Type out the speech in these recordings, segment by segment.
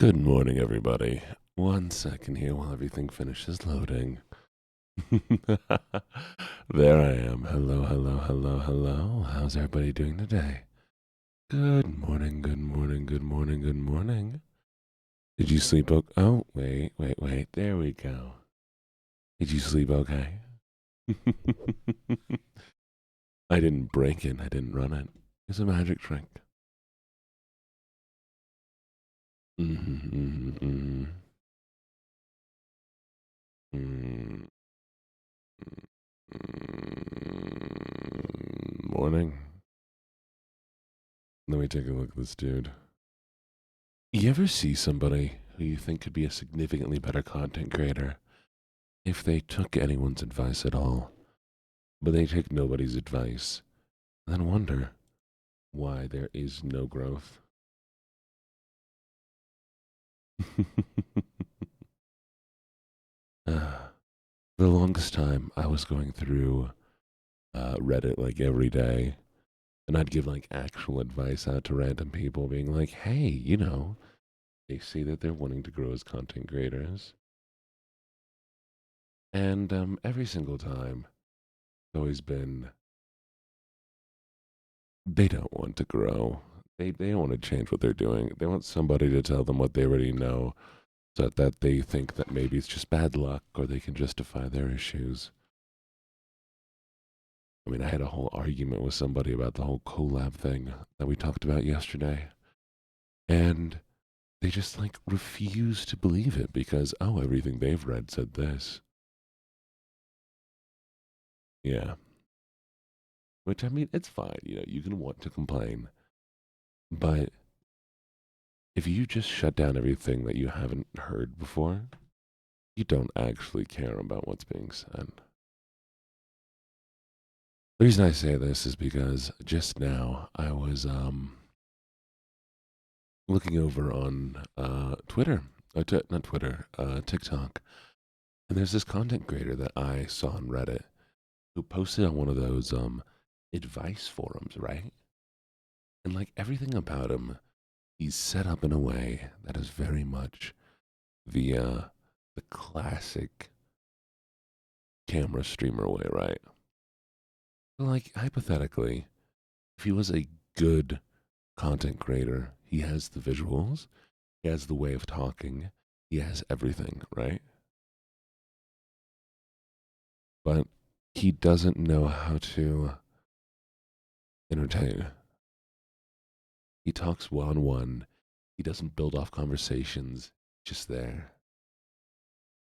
Good morning, everybody. 1 second here while everything finishes loading. There I am. Hello, hello, hello, hello. How's everybody doing today? Good morning, good morning, good morning, good morning. Did you sleep okay? Oh, wait. There we go. Did you sleep okay? I didn't break it, I didn't run it. It's a magic trick. Mm-hmm. Morning. Let me take a look at this dude. You ever see somebody who you think could be a significantly better content creator if they took anyone's advice at all, but they take nobody's advice, and then wonder why there is no growth? The longest time I was going through Reddit like every day, and I'd give like actual advice out to random people, being like, hey, they say that they're wanting to grow as content creators. And every single time, it's always been they don't want to grow. They don't want to change what they're doing. They want somebody to tell them what they already know, so that they think that maybe it's just bad luck or they can justify their issues. I mean, I had a whole argument with somebody about the whole collab thing that we talked about yesterday, and they just like refuse to believe it because everything they've read said this. Yeah, which I mean, it's fine. You can want to complain, but if you just shut down everything that you haven't heard before, you don't actually care about what's being said. The reason I say this is because just now I was looking over on Twitter, not Twitter, TikTok, and there's this content creator that I saw on Reddit who posted on one of those advice forums, right? And like everything about him, he's set up in a way that is very much the uh, the classic camera streamer way, right? Like hypothetically, if he was a good content creator, he has the visuals, he has the way of talking, he has everything, right? But he doesn't know how to entertain. He talks one on one. He doesn't build off conversations. Just there.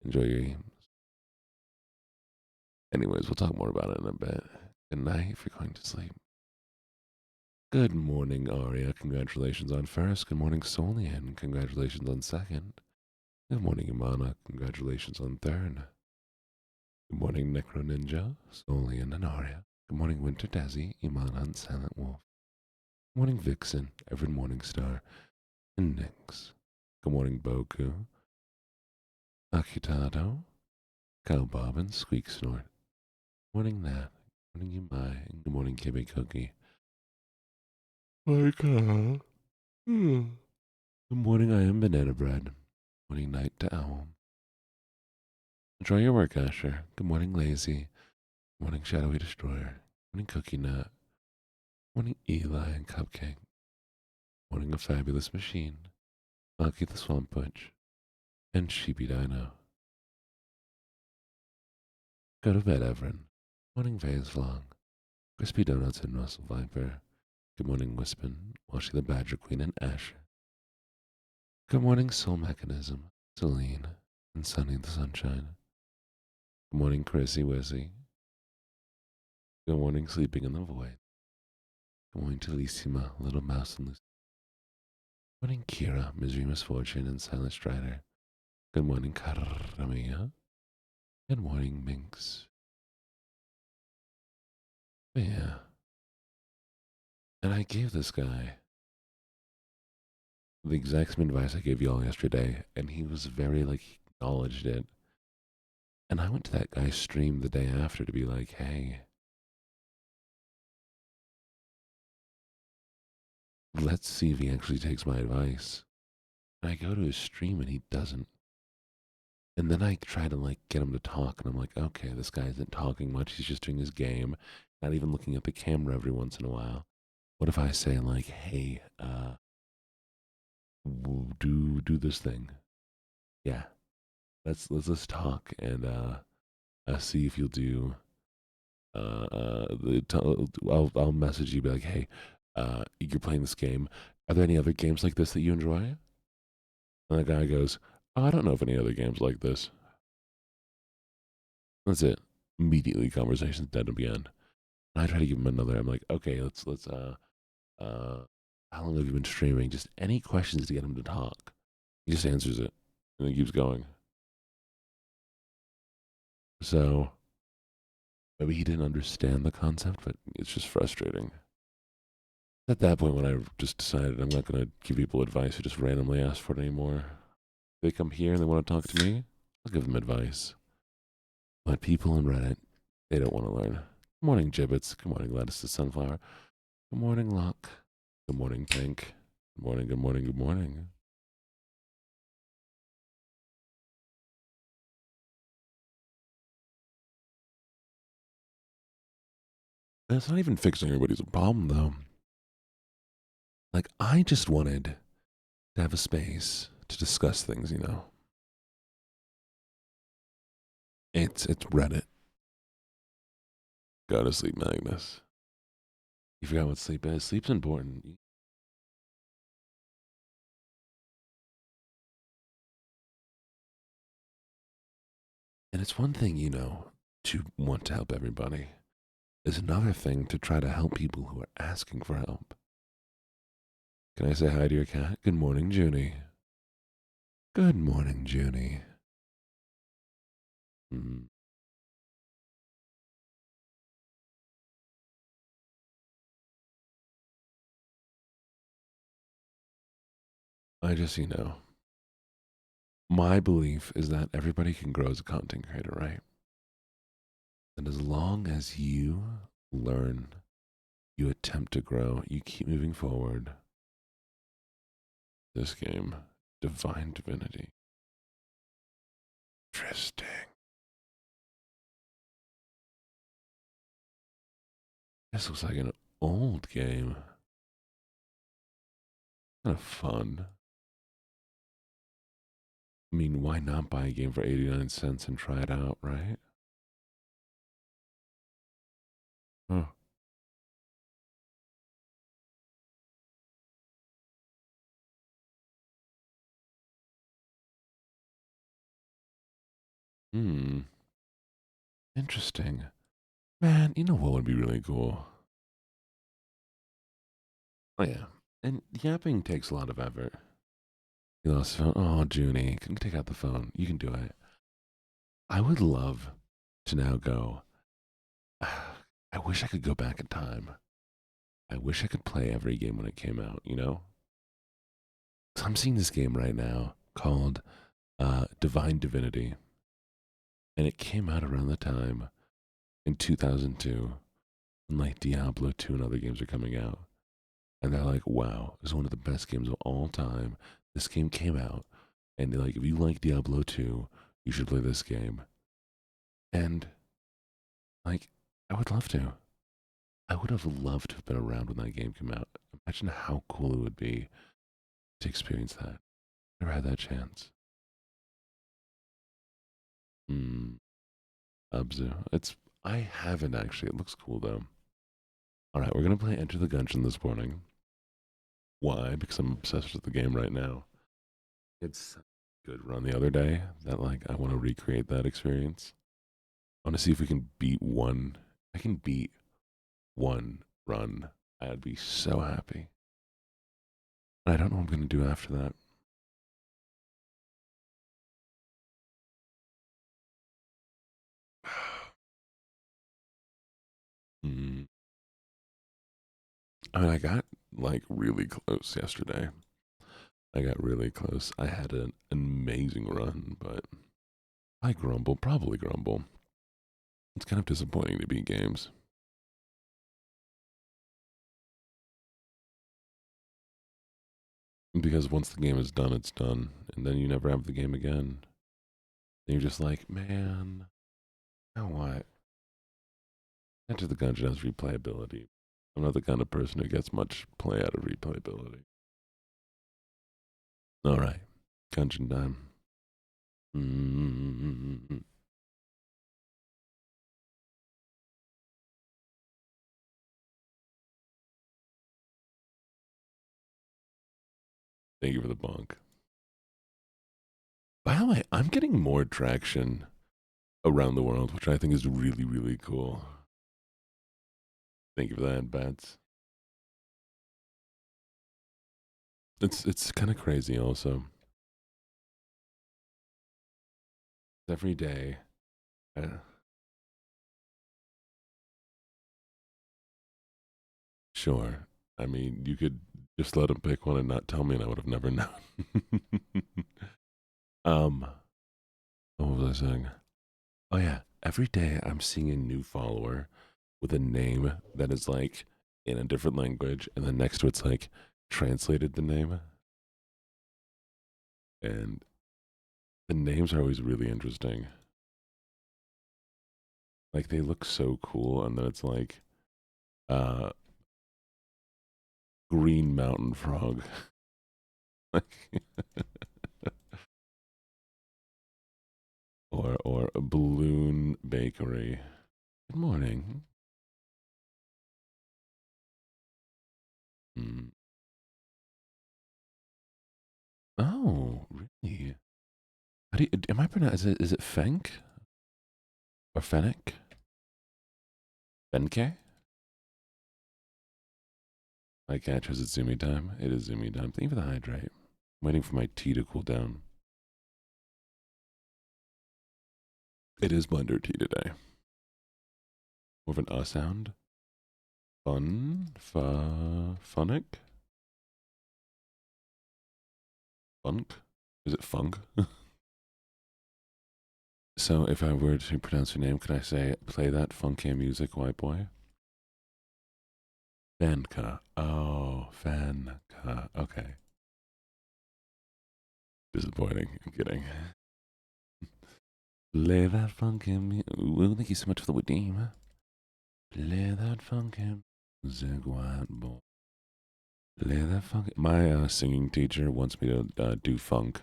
Enjoy your games. Anyways, we'll talk more about it in a bit. Good night if you're going to sleep. Good morning, Aria. Congratulations on first. Good morning, Solian. Congratulations on second. Good morning, Imana. Congratulations on third. Good morning, Necro Ninja, Solian, and Aria. Good morning, Winter Desi, Imana, and Silent Wolf. Good morning, Vixen, Everett Morningstar, and Nyx. Good morning, Boku, Akitado, Cow Bob, and Squeak Snort. Good morning, Nat. Good morning, Yumai, and good morning, Kibby Cookie. My God. Good morning, I am Banana Bread. Good morning, Night to Owl. Enjoy your work, Asher. Good morning, Lazy. Good morning, Shadowy Destroyer. Good morning, Cookie Nut. Good morning, Eli and Cupcake. Good morning, A Fabulous Machine. Monkey the Swamp Butch. And Sheepy Dino. Go to bed, Everin. Morning, Vase Long. Crispy Donuts and Russell Viper. Good morning, Wispin. Washy the Badger Queen and Asher. Good morning, Soul Mechanism. Celine. And Sunny the Sunshine. Good morning, Chrissy Wizzy. Good morning, Sleeping in the Void. Good morning, Talissima, Little Mouse and Lucy. Good morning, Kira, Misery, Misfortune, and Silent Strider. Good morning, Karamia. Good morning, Minx. But yeah. And I gave this guy the exact same advice I gave y'all yesterday, and he was very, like, he acknowledged it. And I went to that guy's stream the day after to be like, hey, let's see if he actually takes my advice. And I go to his stream and he doesn't. And then I try to like get him to talk, and I'm like, okay, this guy isn't talking much. He's just doing his game, not even looking at the camera every once in a while. What if I say like, hey, do this thing? Yeah, let's talk and see if you'll do. I'll message you, be like, hey, you're playing this game. Are there any other games like this that you enjoy? And the guy goes, oh, I don't know of any other games like this. That's it. Immediately, conversation's dead again. And I try to give him another. I'm like, okay, uh, how long have you been streaming? Just any questions to get him to talk. He just answers it, and he keeps going. So maybe he didn't understand the concept, but it's just frustrating. At that point, when I just decided I'm not going to give people advice who just randomly ask for it anymore. They come here and they want to talk to me, I'll give them advice. But people on Reddit, they don't want to learn. Good morning, Gibbets. Good morning, Lettuce to Sunflower. Good morning, Luck. Good morning, Pink. Good morning, good morning, good morning. That's not even fixing everybody's problem, though. Like, I just wanted to have a space to discuss things, you know? It's Reddit. Go to sleep, Magnus. You forgot what sleep is. Sleep's important. And it's one thing, you know, to want to help everybody. It's another thing to try to help people who are asking for help. Can I say hi to your cat? Good morning, Junie. Good morning, Junie. Mm, I just, you know, my belief is that everybody can grow as a content creator, right? And as long as you learn, you attempt to grow, you keep moving forward. This game, Divine Divinity. Interesting. This looks like an old game. Kind of fun. I mean, why not buy a game for 89 cents and try it out, right? Huh. Hmm. Interesting. Man, you know what would be really cool? Oh, yeah. And yapping takes a lot of effort. You lost the phone. Oh, Junie, can you take out the phone? You can do it. I would love to now go. I wish I could go back in time. I wish I could play every game when it came out, you know? 'Cause I'm seeing this game right now called Divine Divinity. And it came out around the time in 2002 when like Diablo 2 and other games are coming out. And they're like, wow, this is one of the best games of all time. This game came out. And they're like, if you like Diablo 2, you should play this game. And like, I would love to. I would have loved to have been around when that game came out. Imagine how cool it would be to experience that. Never had that chance. Hmm. Abzu. I haven't actually. It looks cool though. All right, we're gonna play Enter the Gungeon this morning. Why? Because I'm obsessed with the game right now. It's a good run the other day that like I want to recreate that experience. I want to see if we can beat one. I can beat one run. I'd be so happy. I don't know what I'm gonna do after that. Hmm. I mean, I got like really close yesterday. I got really close. I had an amazing run, but I grumble, probably grumble. It's kind of disappointing to beat games. Because once the game is done, it's done, and then you never have the game again. And you're just like, man, you know what? Enter the Gungeon has replayability. I'm not the kind of person who gets much play out of replayability. All right, Gungeon time. Mm-hmm. Thank you for the bonk. By the way, I'm getting more traction around the world, which I think is really, really cool. Thank you for that, Bats. It's kind of crazy, also. Every day, sure. I mean, you could just let him pick one and not tell me, and I would have never known. um, what was I saying? Oh yeah, every day I'm seeing a new follower with a name that is like in a different language, and then next to it's like translated the name, and the names are always really interesting. Like they look so cool, and then it's like uh Green Mountain Frog, like or a Balloon Bakery. Good morning. Mm. Oh, really? How do you, am I pronouncing? Is it Fenk or Fennec? Fenke? My catch is it Zoomy time? It is Zoomy time. Thank you for the hydrate. I'm waiting for my tea to cool down. It is blender tea today. More of an sound. Phonic? Funk? Is it funk? So if I were to pronounce your name, could I say, play that funky music, white boy? Fanka. Oh, Fanka. Okay. Disappointing. I'm kidding. Play that funky music. Well, thank you so much for the redeem. Play that funky music, white boy. Play that funky. My singing teacher wants me to do funk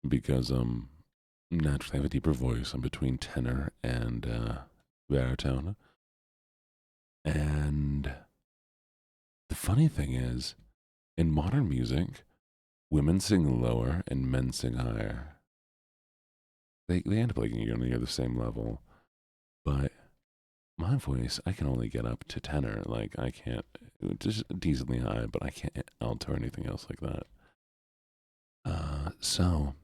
because naturally I have a deeper voice. I'm between tenor and baritone. And the funny thing is, in modern music, women sing lower and men sing higher. They end up like you're near the same level, but my voice I can only get up to tenor. Like I can't just decently high, but I can't alto or anything else like that. So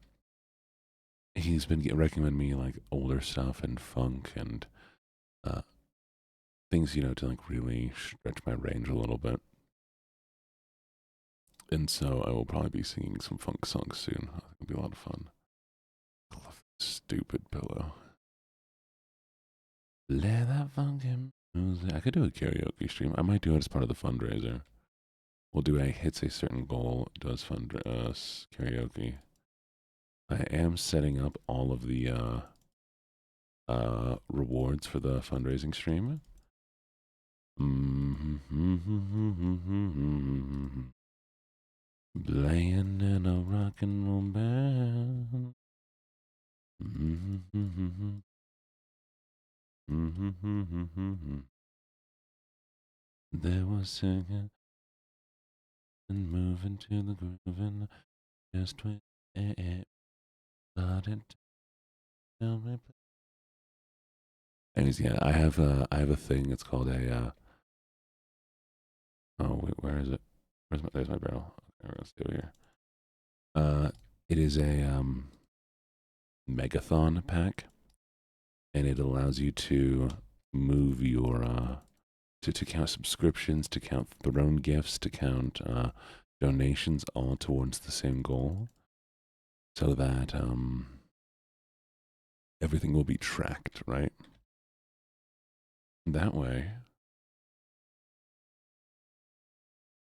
he's been recommending me like older stuff and funk and uh, things to like really stretch my range a little bit. And so I will probably be singing some funk songs soon. I think it'll be a lot of fun. I love this stupid pillow. Let that funky music. I could do a karaoke stream. I might do it as part of the fundraiser. We'll do a hits a certain goal, does karaoke. I am setting up all of the rewards for the fundraising stream. Playing in a rock and roll band. They were singing and moving to the groove and just wait. Started to tell me. Anyways, yeah, I have a thing. It's called a oh wait, where is it? There's my barrel. Okay, let's do it here. Uh, it is a megathon pack, and it allows you to move your to count subscriptions, to count throne gifts, to count donations, all towards the same goal, so that everything will be tracked, right? That way,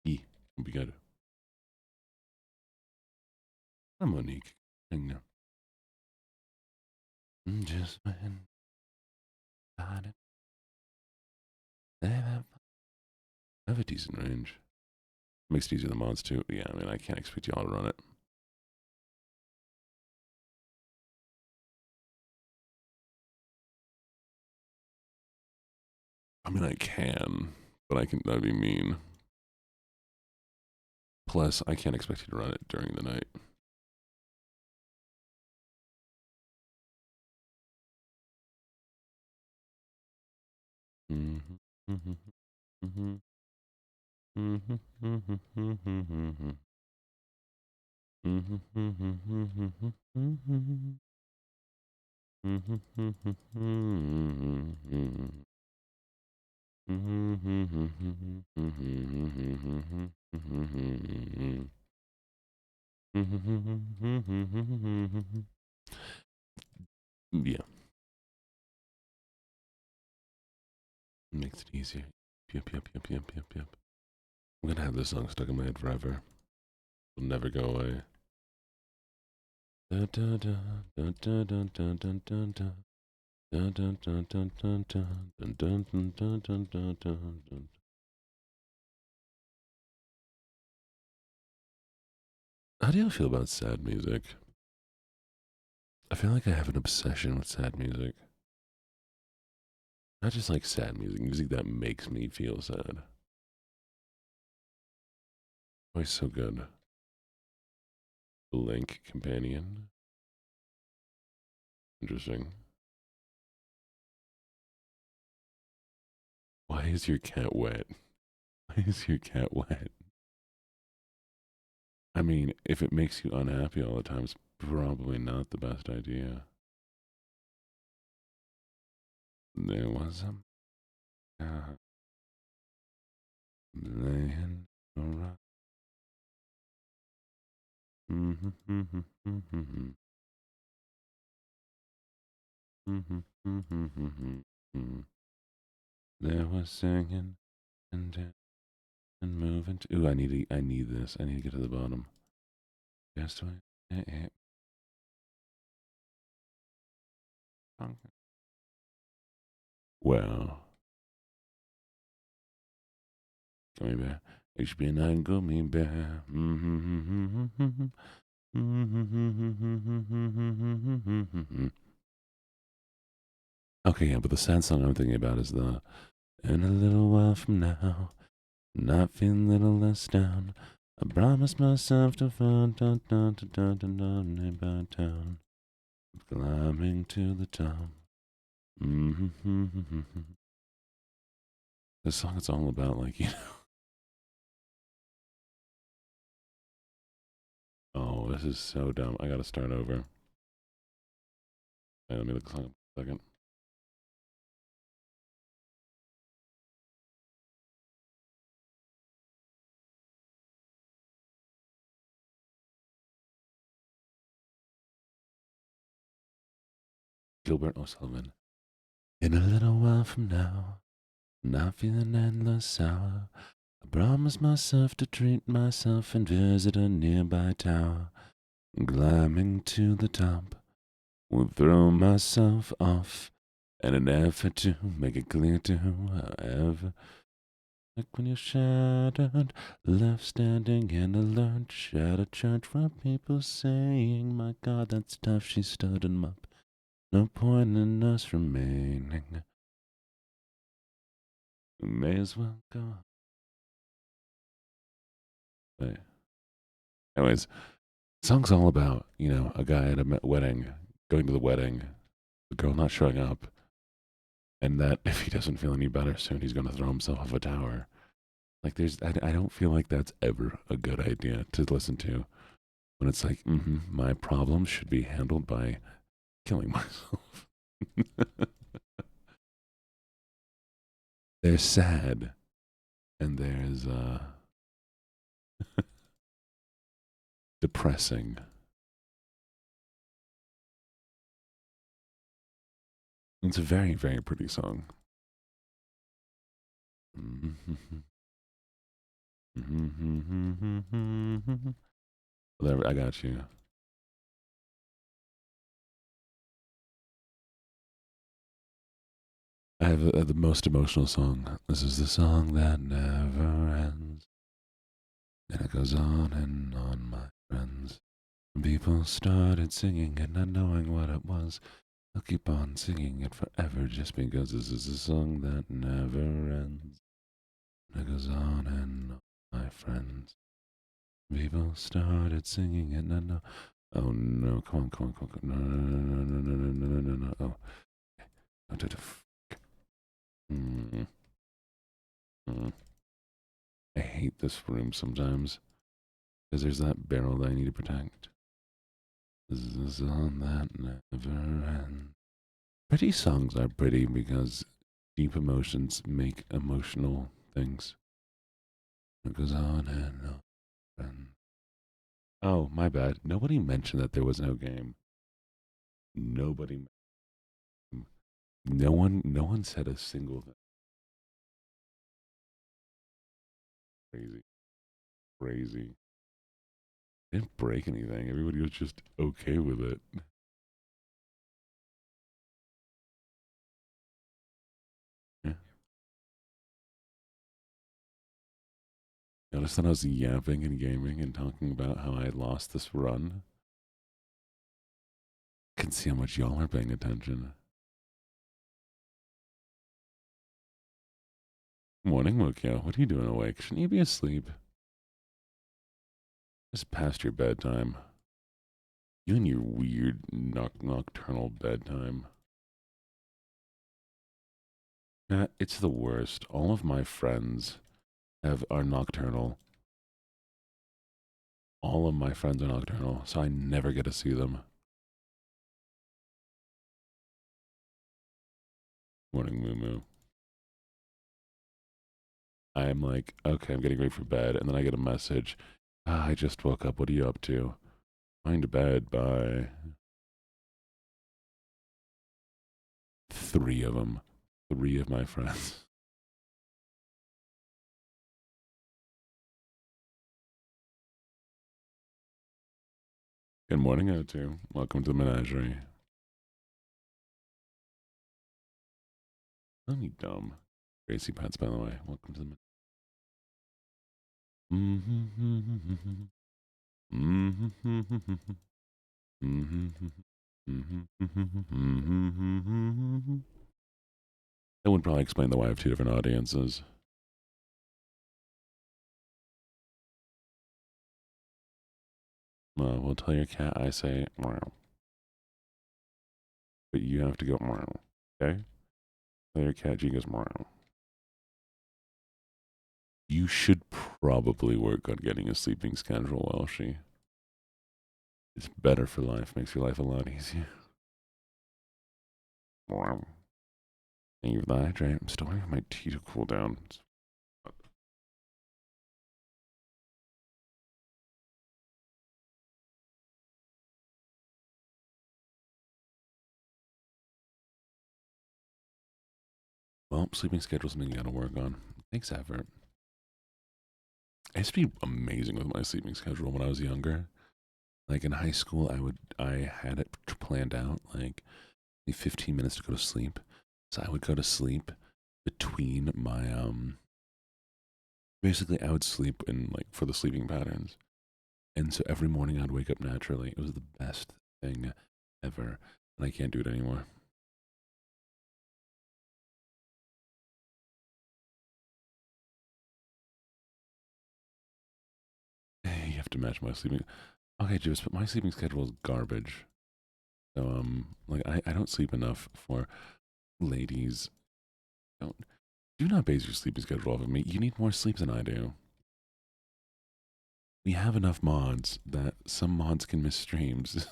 will be good. I'm Monique. Just when I have a decent range. Makes it easier the mods too. Yeah, I mean, I can't expect y'all to run it. I mean, I can, but that'd be mean. Plus, I can't expect you to run it during the night. Mm-hmm. Mm-hmm. Mm-hmm. Mm-hmm. Yeah, makes it easier. Yep, yep, yep, yep, yep, yep. I'm gonna have this song stuck in my head forever. It'll never go away. Da, da, da, da, da, da, da, da, da, da. Dun, dun, dun, dun, dun, dun, dun, dun, dun, dun, dun, dun, dun, dun. How do you feel about sad music? I feel like I have an obsession with sad music. Not just like sad music, music that makes me feel sad. Always so good. Link companion. Interesting. Why is your cat wet? Why is your cat wet? I mean, if it makes you unhappy all the time, it's probably not the best idea. There was a laying around. Mm-hmm, mm-hmm, mm-hmm, mm-hmm, mm-hmm, mm-hmm. There was singing and moving. Ooh, I need this. I need to get to the bottom. Just wait. Well, gummy bear. Ich bin ein Gummibär. Okay, yeah, but the sad song I'm thinking about is the "In a little while from now, not feeling a little less down. I promised myself to find about town, climbing to the top." This song is all about like oh, this is so dumb. I gotta start over. Wait, let me look the song up a second. Gilbert O'Sullivan. In a little while from now, not feeling endless sour. I promised myself to treat myself and visit a nearby tower. Climbing to the top, would throw myself off in an effort to make it clear to whoever. Like when you're shattered, left standing in a learned shattered church where people saying, "My God, that's tough." She stood him up. No point in us remaining. We may as well go on. Wait. Anyways, song's all about, a guy at a wedding, going to the wedding, the girl not showing up, and that if he doesn't feel any better soon, he's going to throw himself off a tower. Like, I don't feel like that's ever a good idea to listen to when it's like, my problems should be handled by killing myself. There's sad, and there's depressing. It's a very, very pretty song. Whatever, I got you. I have the most emotional song. This is the song that never ends. And it goes on and on, my friends. People started singing and not knowing what it was. I'll keep on singing it forever just because this is a song that never ends. And it goes on and on, my friends. People started singing it, not know. Oh no, come on, come on, come on. No, no, no, no, no, no, no, no, no, no. Oh. Mm, mm. I hate this room sometimes because there's that barrel that I need to protect. This is on that never ends. Pretty songs are pretty because deep emotions make emotional things. It goes on and on. And oh, my bad. Nobody mentioned that there was no game. Nobody. No one. No one said a single thing. Crazy. Crazy. Didn't break anything. Everybody was just okay with it. Yeah. Notice that I was yapping and gaming and talking about how I lost this run. Can see how much y'all are paying attention. Morning, Mokyo. What are you doing awake? Shouldn't you be asleep? It's past your bedtime. You and your weird nocturnal bedtime. It's the worst. All of my friends are nocturnal. All of my friends are nocturnal, so I never get to see them. Morning, Moo Moo. I'm like, okay, I'm getting ready for bed, and then I get a message. I just woke up. What are you up to? Going to bed. Bye. Three of them. Three of my friends. Good morning, O2. Welcome to the menagerie. Don't be dumb. Gracie Pets, by the way. Welcome to the menagerie. That would probably explain the why I have two different audiences. We'll tell your cat I say meow, but you have to go meow. Okay? Tell your cat G goes meow. You should probably work on getting a sleeping schedule, Welshie. It's better for life. Makes your life a lot easier. Meow. Thank you for the hydrate. I'm still waiting for my tea to cool down. Well, sleeping schedule's something you gotta work on. Takes effort. I used to be amazing with my sleeping schedule when I was younger. Like in high school, I had it planned out like 15 minutes to go to sleep. So I would go to sleep between my basically I would sleep in like for the sleeping patterns. And so every morning I'd wake up naturally. It was the best thing ever. And I can't do it anymore. You have to match my sleeping. Okay, Juice, but my sleeping schedule is garbage. So like I don't sleep enough for ladies. Don't do not base your sleeping schedule off of me. You need more sleep than I do. We have enough mods that some mods can miss streams.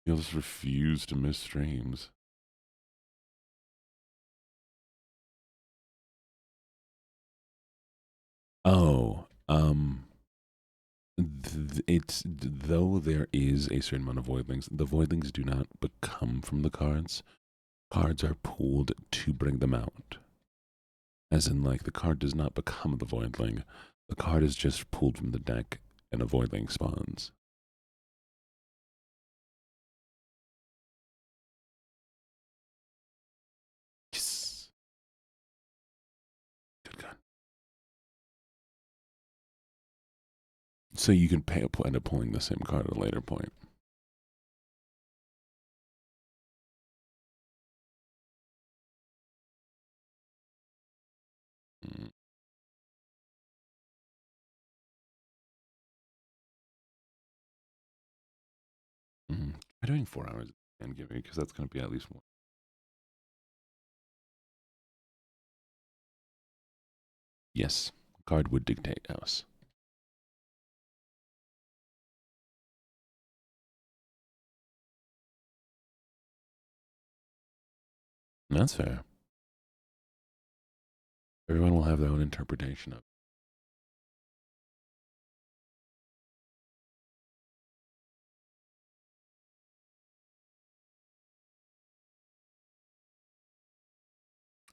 You'll just refuse to miss streams. Oh, it's though there is a certain amount of voidlings, the voidlings do not become from the cards. Cards are pulled to bring them out. As in, like, the card does not become the voidling. The card is just pulled from the deck and a voidling spawns. So you can end up pulling the same card at a later point. Mm. Mm-hmm. Try doing 4 hours and give me because that's going to be at least more. Yes, card would dictate house. That's fair. Everyone will have their own interpretation of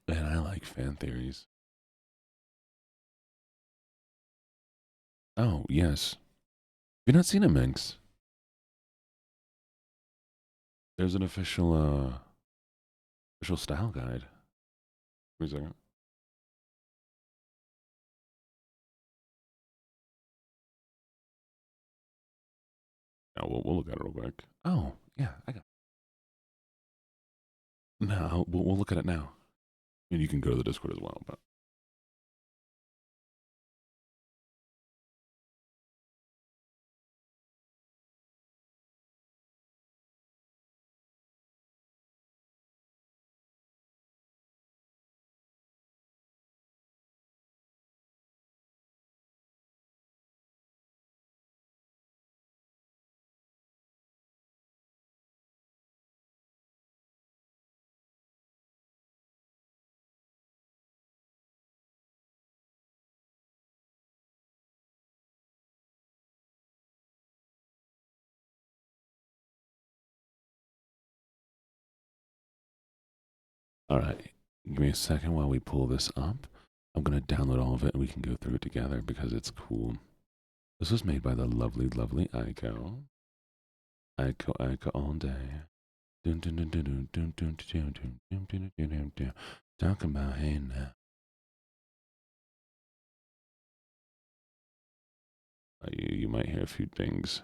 it. And I like fan theories. Oh, yes. Have you not seen it, Minx? There's an official style guide. Wait a second. No, we'll look at it real quick. Oh, yeah, I got it. No, we'll look at it now. I mean, you can go to the Discord as well, but all right. Give me a second while we pull this up. I'm going to download all of it and we can go through it together because it's cool. This was made by the lovely, lovely Aiko. Aiko all day. Talk about hey now. You might hear a few things.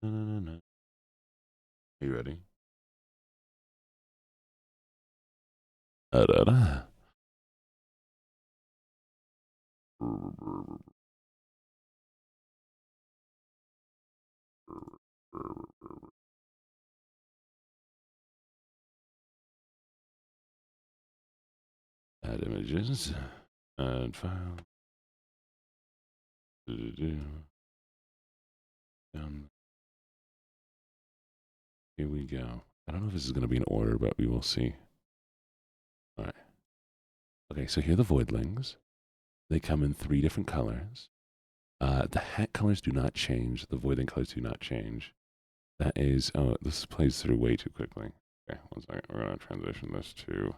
No, no, no, no. Are you ready? Da-da-da. Add images. Add file. Here we go. I don't know if this is going to be in order, but we will see. All right. Okay, so here are the voidlings. They come in 3 different colors. The hat colors do not change. The voidling colors do not change. That is, oh, this plays through way too quickly. Okay, 1 second. We're going to transition this to.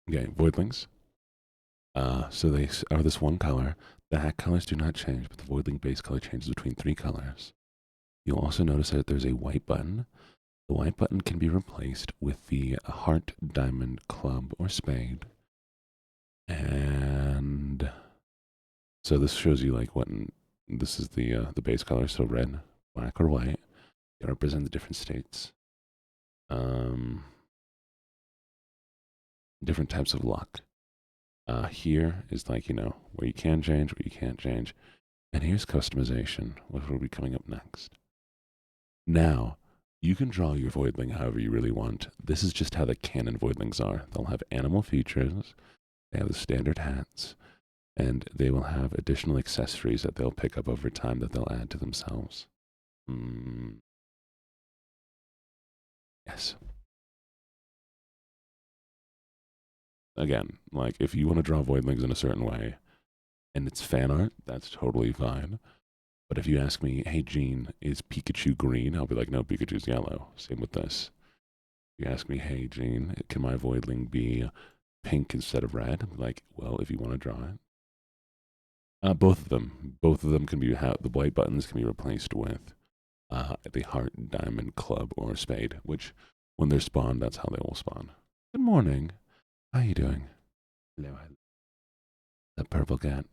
Okay, voidlings. So they are this one color. The hat colors do not change, but the voidling base color changes between 3 colors. You'll also notice that there's a white button. The white button can be replaced with the heart, diamond, club, or spade. And so this shows you like what this is the base color, so red, black, or white. They represent the different states. Different types of luck. Here is like, where you can change, what you can't change. And here's customization, which will be coming up next. Now, you can draw your voidling however you really want. This is just how the canon voidlings are. They'll have animal features, they have the standard hats, and they will have additional accessories that they'll pick up over time that they'll add to themselves. Yes. Again, like if you want to draw voidlings in a certain way and it's fan art, that's totally fine. But if you ask me, hey Gene, is Pikachu green? I'll be like, no, Pikachu's yellow. Same with this. You ask me, hey, Gene, can my voidling be pink instead of red? I'm like, well, if you want to draw it. Both of them. Both of them can be, the white buttons can be replaced with the heart, diamond, club, or spade, which when they're spawned, that's how they will spawn. Good morning. How you doing? Hello. The purple cat.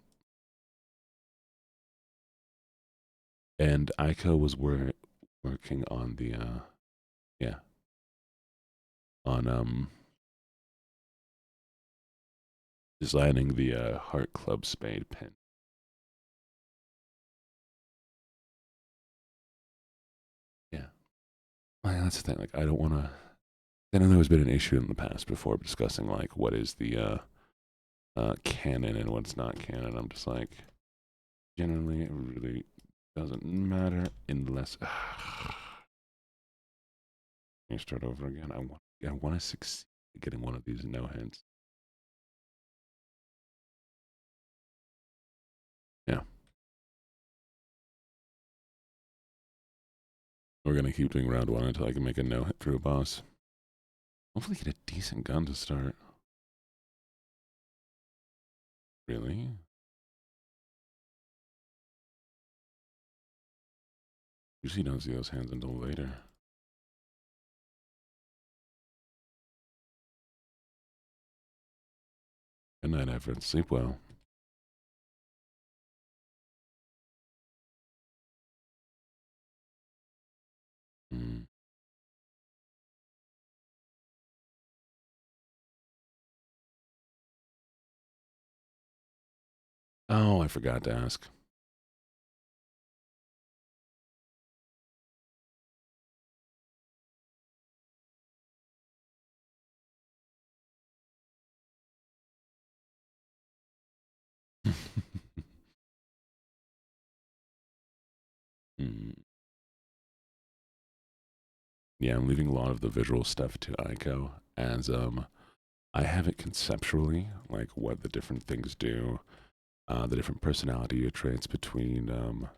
And Aiko was working on the, yeah, on designing the heart club spade pin. Yeah. Like, that's the thing. Like, I don't want to. I know there's been an issue in the past before discussing like what is the canon and what's not canon. I'm just like, generally, it really doesn't matter unless. You start over again. I want to succeed at getting one of these no hints. Yeah, we're gonna keep doing round one until I can make a no hit through a boss. Hopefully, get a decent gun to start. Really? Usually, don't see those hands until later. Good night, Everett. Sleep well. Mm. Oh, I forgot to ask. Mm. Yeah, I'm leaving a lot of the visual stuff to Aiko as I have it conceptually, like what the different things do, the different personality traits between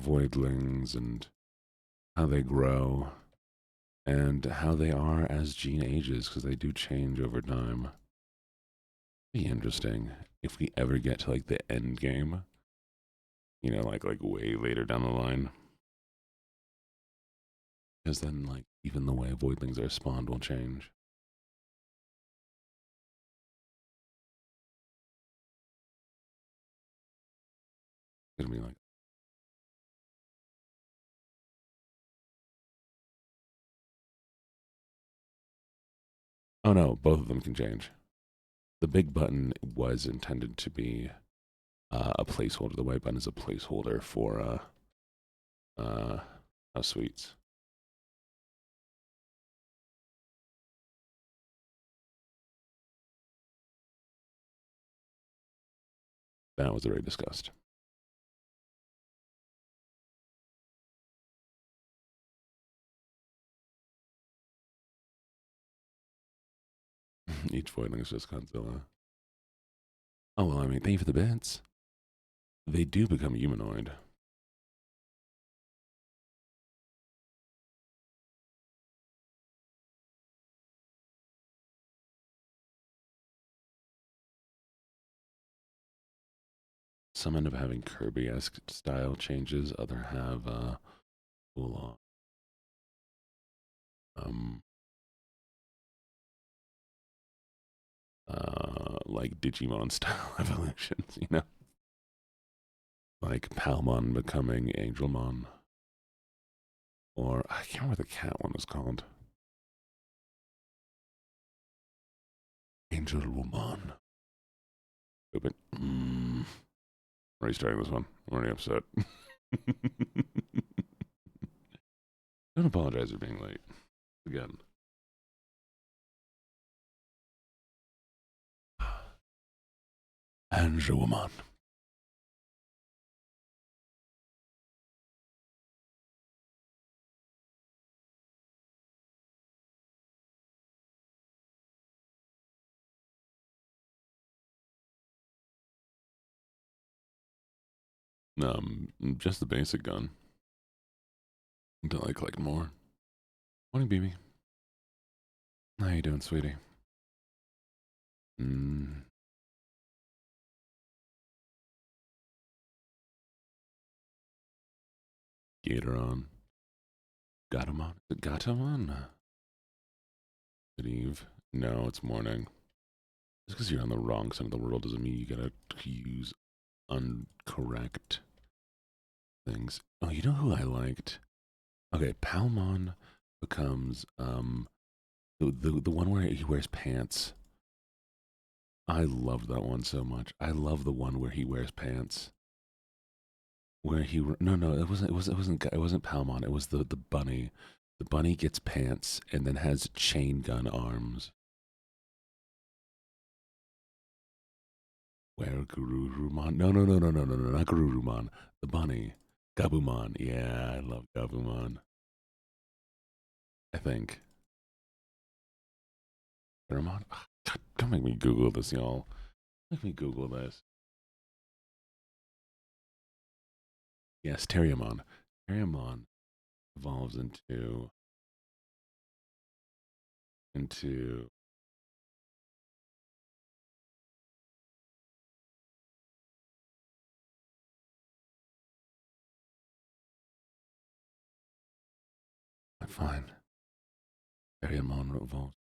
voidlings and how they grow and how they are as Gene ages, because they do change over time. Be interesting if we ever get to like the end game, like way later down the line, because then like even the way voidlings are spawned will change. It's gonna be like, oh no, both of them can change. The big button was intended to be a placeholder. The white button is a placeholder for uh, sweets. That was already discussed. Each voidling is just Godzilla. Oh well, I mean, thank you for the bits. They do become humanoid. Some end up having Kirby-esque style changes. Other have full um like Digimon style evolutions. Like Palmon becoming Angelmon, or I can't remember what the cat one was called. Angelwoman. Stupid. Restarting this one. I'm already upset. Don't apologize for being late. Again. Angelwoman. Just the basic gun until I collect more. Morning, BB. How you doing, sweetie? Mm, Gator on. Gatomon? Is it Gatomon? Good eve. No, it's morning. Just because you're on the wrong side of the world doesn't mean you gotta use uncorrect things. Oh, you know who I liked? Okay, Palmon becomes the one where he wears pants. I loved that one so much. I love the one where he wears pants. Where he no, it wasn't Palmon. It was the bunny. The bunny gets pants and then has chain gun arms. Where Gururumon? No, not Gururumon. The bunny. Gabumon. Yeah, I love Gabumon. I think. Gurumon? God, don't make me Google this, y'all. Make me Google this. Yes, Terriermon. Terriermon evolves into fine. Terriermon evolves.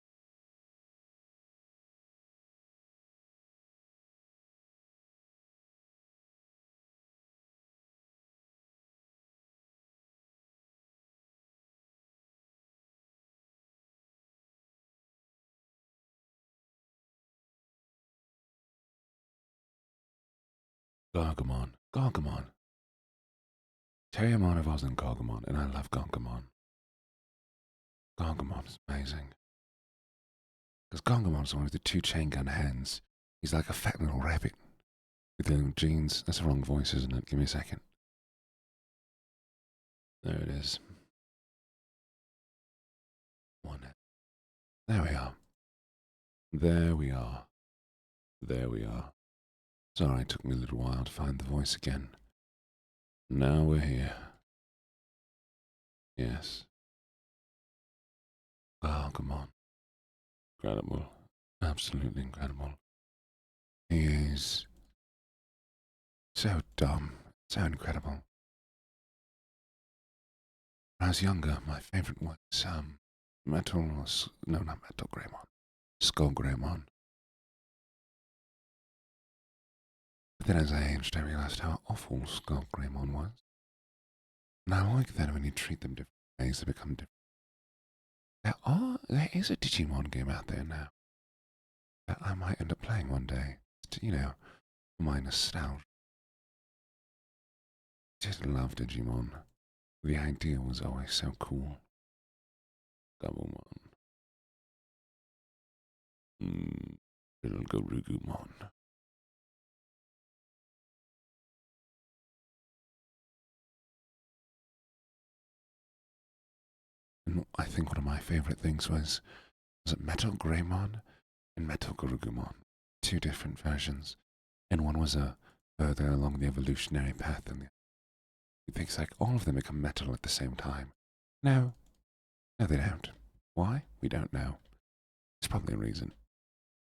Gargamon. Gargamon. Terriermon evolves in Gargamon, and I love Gargamon. Gargamon is amazing. Because Gargamon's one with the two chain gun hands. He's like a fat little rabbit with the jeans. That's the wrong voice, isn't it? Give me a second. There it is. One. There we are. There we are. There we are. Sorry, it took me a little while to find the voice again. Now we're here. Yes. Gargamon. Incredible. Absolutely incredible. He is so dumb. So incredible. When I was younger, my favourite was Metal. No, not Metal Greymon. Skull Greymon. But then as I aged, I realised how awful Skull Greymon was. And I like that when you treat them different ways, they become different. There is a Digimon game out there now that I might end up playing one day. You know, my nostalgia. Just love Digimon. The idea was always so cool. Gabumon. Little Garugumon. And I think one of my favourite things was it Metal Greymon and Metal Garugumon. Two different versions. And one was a further along the evolutionary path than the other. He thinks like all of them become metal at the same time. No, no, they don't. Why? We don't know. There's probably a reason.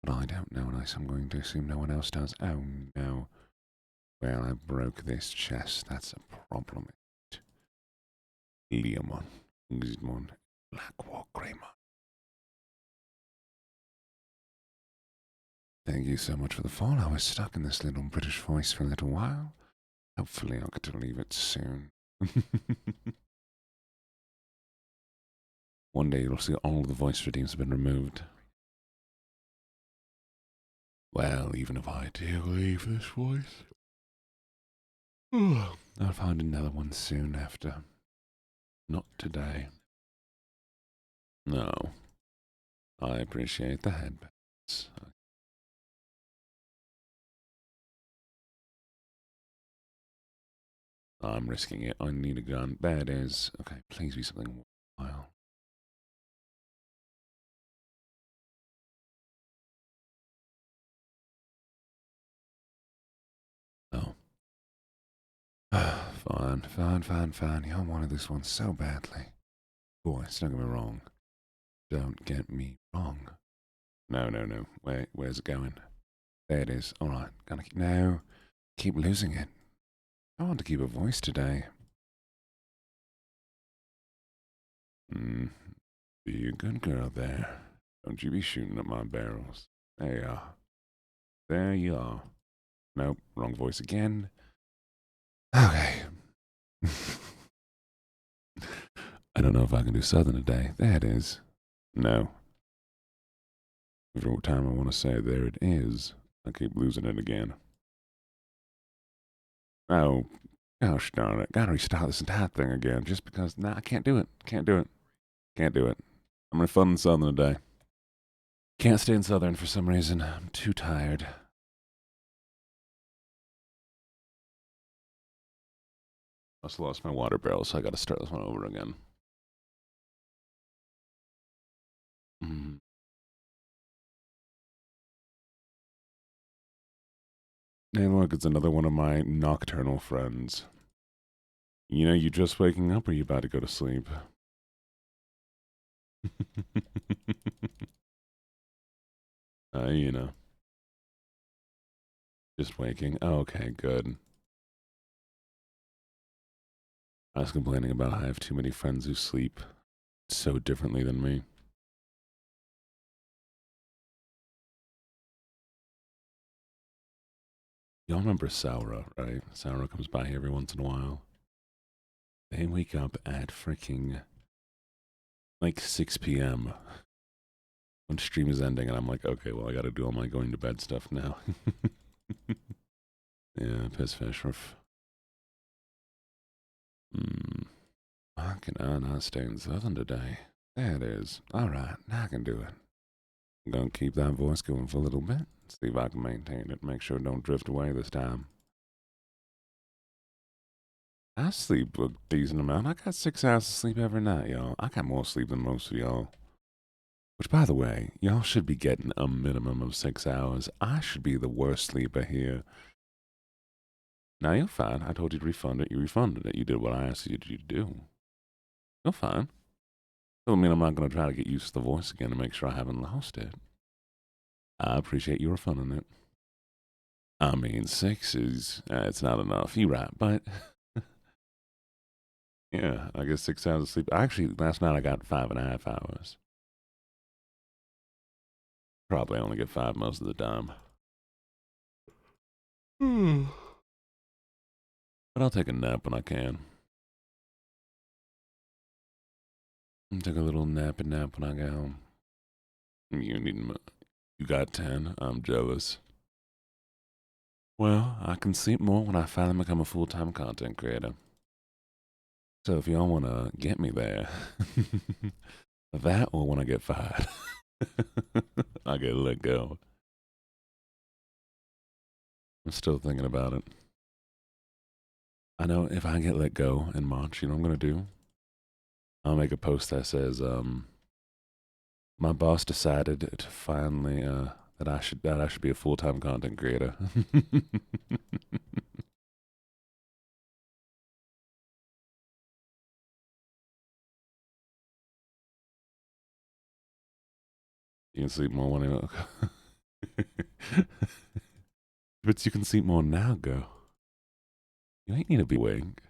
But I don't know, and I'm going to assume no one else does. Oh no. Well, I broke this chest. That's a problem. Leomon, Gizmon, Blackwall, Greymon. Thank you so much for the fall. I was stuck in this little British voice for a little while. Hopefully, I'll get to leave it soon. One day you'll see all the voice redeems have been removed. Well, even if I do leave this voice, I'll find another one soon after. Not today. No. I appreciate the headbands. I'm risking it. I need a gun. There it is. Okay, please be something worthwhile. Oh. Fine. You all wanted this one so badly. Boys, don't get me wrong. Don't get me wrong. No, no, no. Where's it going? There it is. All right. Gotta keep. No. Keep losing it. I want to keep a voice today. Hmm. Be a good girl there. Don't you be shooting at my barrels. There you are. There you are. Nope. Wrong voice again. Okay. I don't know if I can do Southern today. There it is. No. Every time I want to say there it is, I keep losing it again. Oh, gosh darn it. Gotta restart this entire thing again just because, nah, I can't do it. Can't do it. Can't do it. I'm gonna fun in Southern today. Can't stay in Southern for some reason. I'm too tired. I also lost my water barrel, so I gotta start this one over again. Mm. Hey, look, it's another one of my nocturnal friends. You know, you just waking up or you about to go to sleep? You know, just waking. Oh, okay, good. I was complaining about how I have too many friends who sleep so differently than me. Y'all remember Saura, right? Saura comes by here every once in a while. They wake up at freaking like 6 p.m. when stream is ending, and I'm like, okay, well, I gotta do all my going to bed stuff now. Yeah, piss fish. Hmm. I can not stay in Southern today. There it is. All right, now I can do it. I'm gonna keep that voice going for a little bit. See if I can maintain it. Make sure it don't drift away this time. I sleep a decent amount. I got 6 hours of sleep every night, y'all. I got more sleep than most of y'all. Which, by the way, y'all should be getting a minimum of 6 hours. I should be the worst sleeper here. Now you're fine. I told you to refund it. You refunded it. You did what I asked you to do. You're fine. Doesn't mean I'm not going to try to get used to the voice again to make sure I haven't lost it. I appreciate you refunding it. I mean, six is, it's not enough. You're right, but yeah, I guess 6 hours of sleep. Actually, last night I got 5.5 hours. Probably only get five most of the time. Hmm. But I'll take a nap when I can. Take a little nappy nap when I get home. You need, you got 10. I'm jealous. Well, I can sleep more when I finally become a full-time content creator. So if y'all want to get me there, that or when I get fired, I get let go. I'm still thinking about it. I know if I get let go in March, you know what I'm gonna do? I'll make a post that says, "My boss decided to finally that I should be a full-time content creator." You can sleep more when but you can sleep more now. Go. You ain't need to be awake.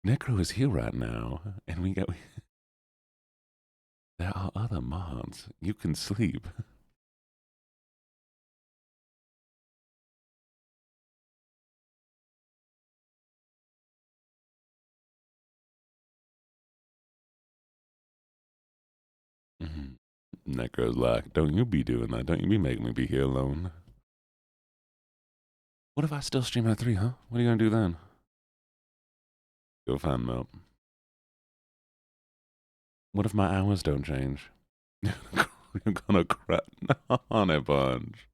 Necro is here right now, and there are other mods. You can sleep. Necro's like, don't you be doing that. Don't you be making me be here alone. What if I still stream at 3, huh? What are you gonna do then? Go find Melt. What if my hours don't change? You're gonna cry on a bunch.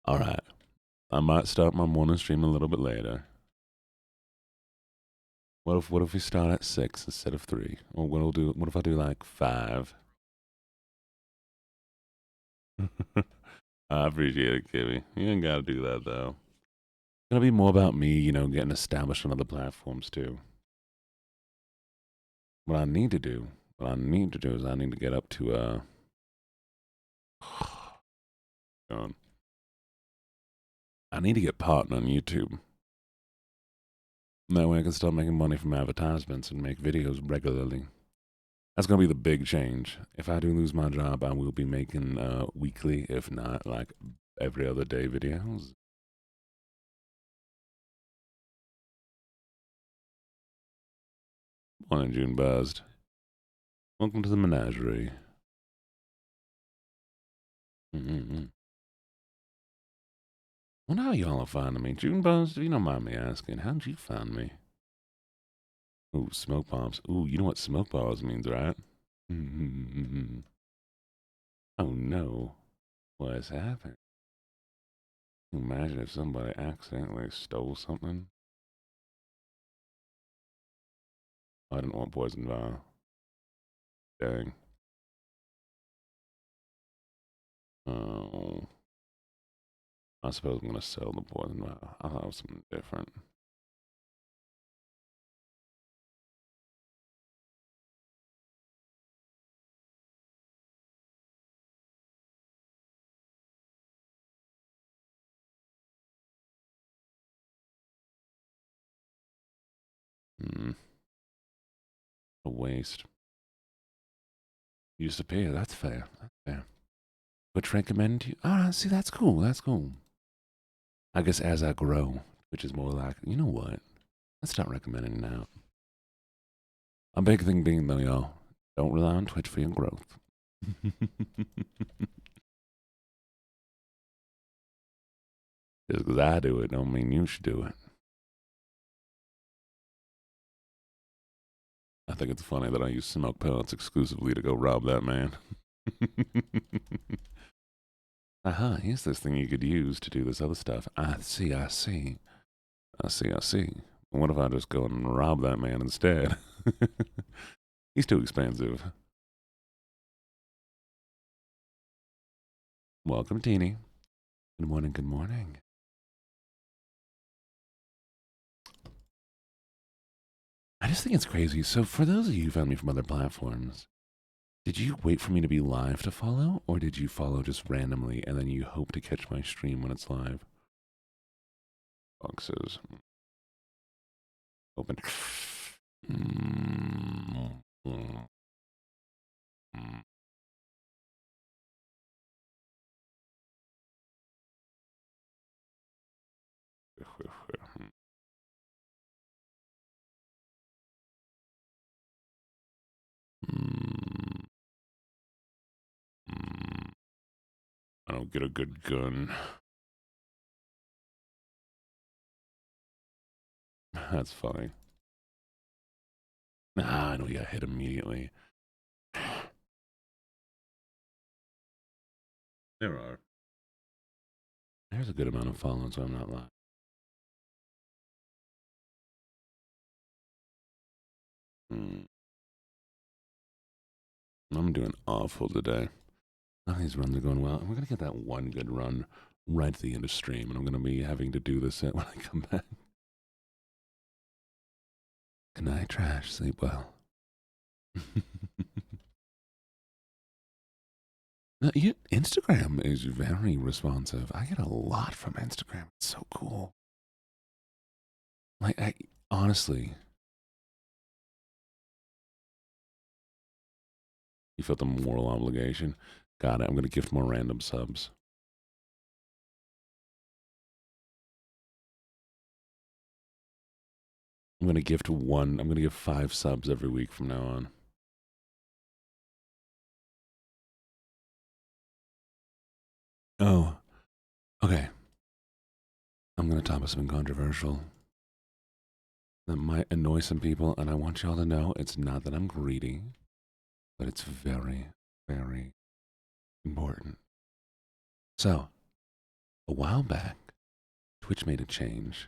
Alright. I might start my morning stream a little bit later. What if we start at 6 instead of 3? Or what if I do like 5? I appreciate it, Kimmy. You ain't gotta do that though. Gonna be more about me, getting established on other platforms too. What I need to do, is I need to get up to um, I need to get partner on YouTube. That way I can start making money from advertisements and make videos regularly. That's gonna be the big change. If I do lose my job, I will be making weekly, if not like every other day videos. Morning, June Buzzed. Welcome to the menagerie. Mm-hmm. Wonder how y'all are finding me. June Buzzed, if you don't mind me asking, how'd you find me? Ooh, smoke bombs. Ooh, you know what smoke bombs means, right? Oh no. What has happened? Imagine if somebody accidentally stole something. I didn't want poison vial. Dang. Oh. I suppose I'm gonna sell the poison vial. I thought it was something different. Hmm. A waste. Used to pay. That's fair. That's fair. Which recommend you? Ah, see, that's cool. That's cool. I guess as I grow, which is more like, you know what? Let's start recommending now. A big thing being though, y'all, don't rely on Twitch for your growth. Just because I do it don't mean you should do it. I think it's funny that I use smoke pellets exclusively to go rob that man. Aha, here's this thing you could use to do this other stuff. I see, I see. I see, I see. What if I just go and rob that man instead? He's too expensive. Welcome, Teeny. Good morning, good morning. I just think it's crazy. So, for those of you who found me from other platforms, did you wait for me to be live to follow, or did you follow just randomly and then you hope to catch my stream when it's live? Boxes. Open. I don't get a good gun. That's funny. Nah, I know you got hit immediately. There are. There's a good amount of following, so I'm not lying. I'm doing awful today. None of these runs are going well. We're gonna get that one good run right at the end of stream, and I'm gonna be having to do this when I come back. Good night, trash. Sleep well. No, Instagram is very responsive. I get a lot from Instagram. It's so cool. Like, honestly, you felt the moral obligation. Got it. I'm gonna gift more random subs. I'm gonna gift one. I'm gonna give 5 subs every week from now on. Oh, okay. I'm gonna talk about something controversial that might annoy some people, and I want y'all to know it's not that I'm greedy, but it's very, very important. So, a while back, Twitch made a change.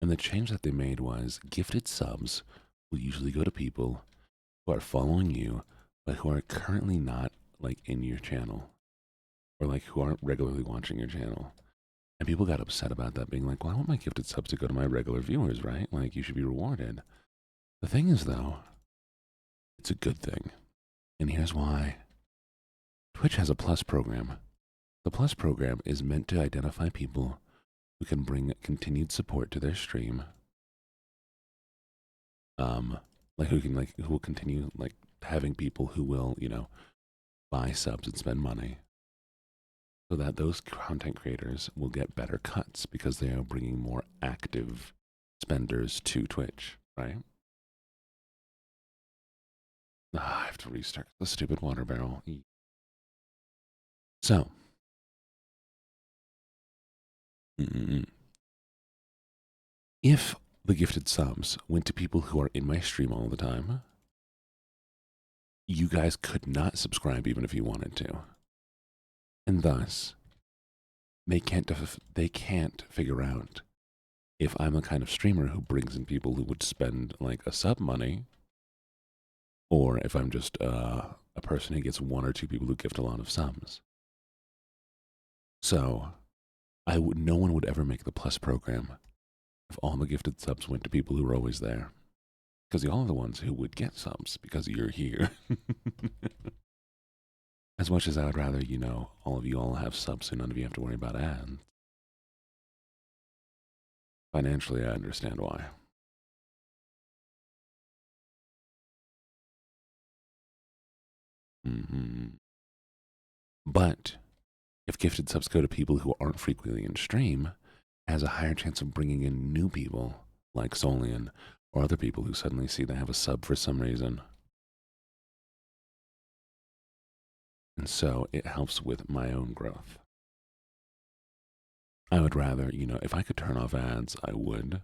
And the change that they made was gifted subs will usually go to people who are following you, but who are currently not like in your channel, or like who aren't regularly watching your channel. And people got upset about that, being like, well, I want my gifted subs to go to my regular viewers, right? Like, you should be rewarded. The thing is, though, it's a good thing. And here's why. Twitch has a Plus program. The Plus program is meant to identify people who can bring continued support to their stream. Like who will continue like having people who will, buy subs and spend money. So that those content creators will get better cuts because they are bringing more active spenders to Twitch, right? I have to restart the stupid water barrel. So, if the gifted subs went to people who are in my stream all the time, you guys could not subscribe even if you wanted to. And thus, they can't figure out if I'm a kind of streamer who brings in people who would spend like a sub money, or if I'm just a person who gets one or two people who gift a lot of subs. So, no one would ever make the Plus program if all the gifted subs went to people who were always there. Because y'all are the ones who would get subs because you're here. As much as I would rather, all of you all have subs so none of you have to worry about ads. Financially, I understand why. But if gifted subs go to people who aren't frequently in stream, it has a higher chance of bringing in new people like Solian or other people who suddenly see they have a sub for some reason. And so it helps with my own growth. I would rather, if I could turn off ads, I would.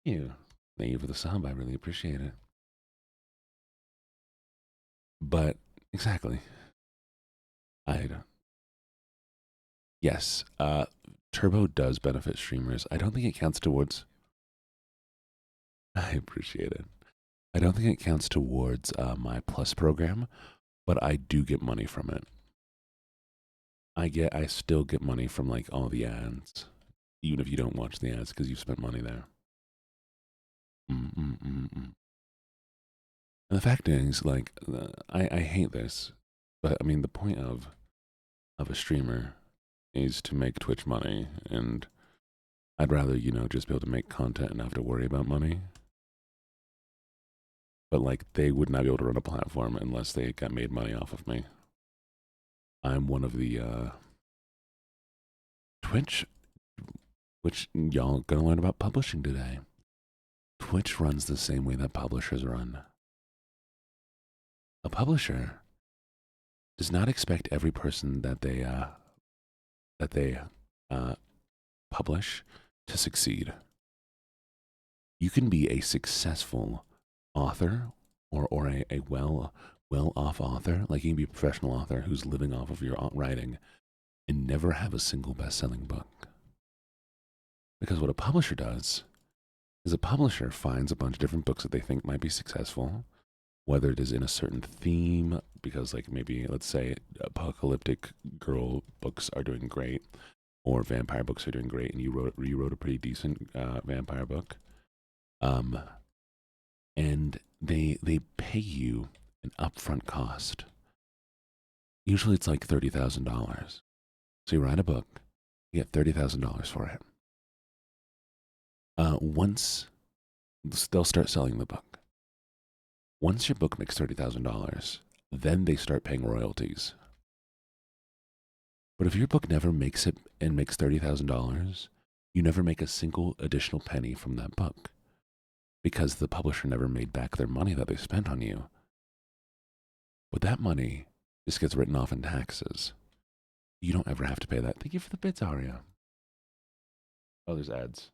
Thank you for the sub. I really appreciate it. But exactly, I yes, Turbo does benefit streamers. I don't think it counts towards. I appreciate it. I don't think it counts towards my Plus program, but I do get money from it. I still get money from like all the ads, even if you don't watch the ads because you spent money there. And the fact is, like, I hate this, but I mean, the point of a streamer is to make Twitch money, and I'd rather, just be able to make content and not have to worry about money. But like, they would not be able to run a platform unless they got made money off of me. I'm one of the Twitch, which y'all gonna learn about publishing today. Twitch runs the same way that publishers run. A publisher does not expect every person that they publish to succeed. You can be a successful author or a well-off author, like you can be a professional author who's living off of your writing and never have a single best-selling book. Because what a publisher does is a publisher finds a bunch of different books that they think might be successful, whether it is in a certain theme, because like maybe let's say apocalyptic girl books are doing great, or vampire books are doing great, and you wrote a pretty decent vampire book, and they pay you an upfront cost. Usually it's like $30,000. So you write a book, you get $30,000 for it. Once they'll start selling the book. Once your book makes $30,000, then they start paying royalties. But if your book never makes it and makes $30,000, you never make a single additional penny from that book because the publisher never made back their money that they spent on you. But that money just gets written off in taxes. You don't ever have to pay that. Thank you for the bits, Aria. Oh, there's ads.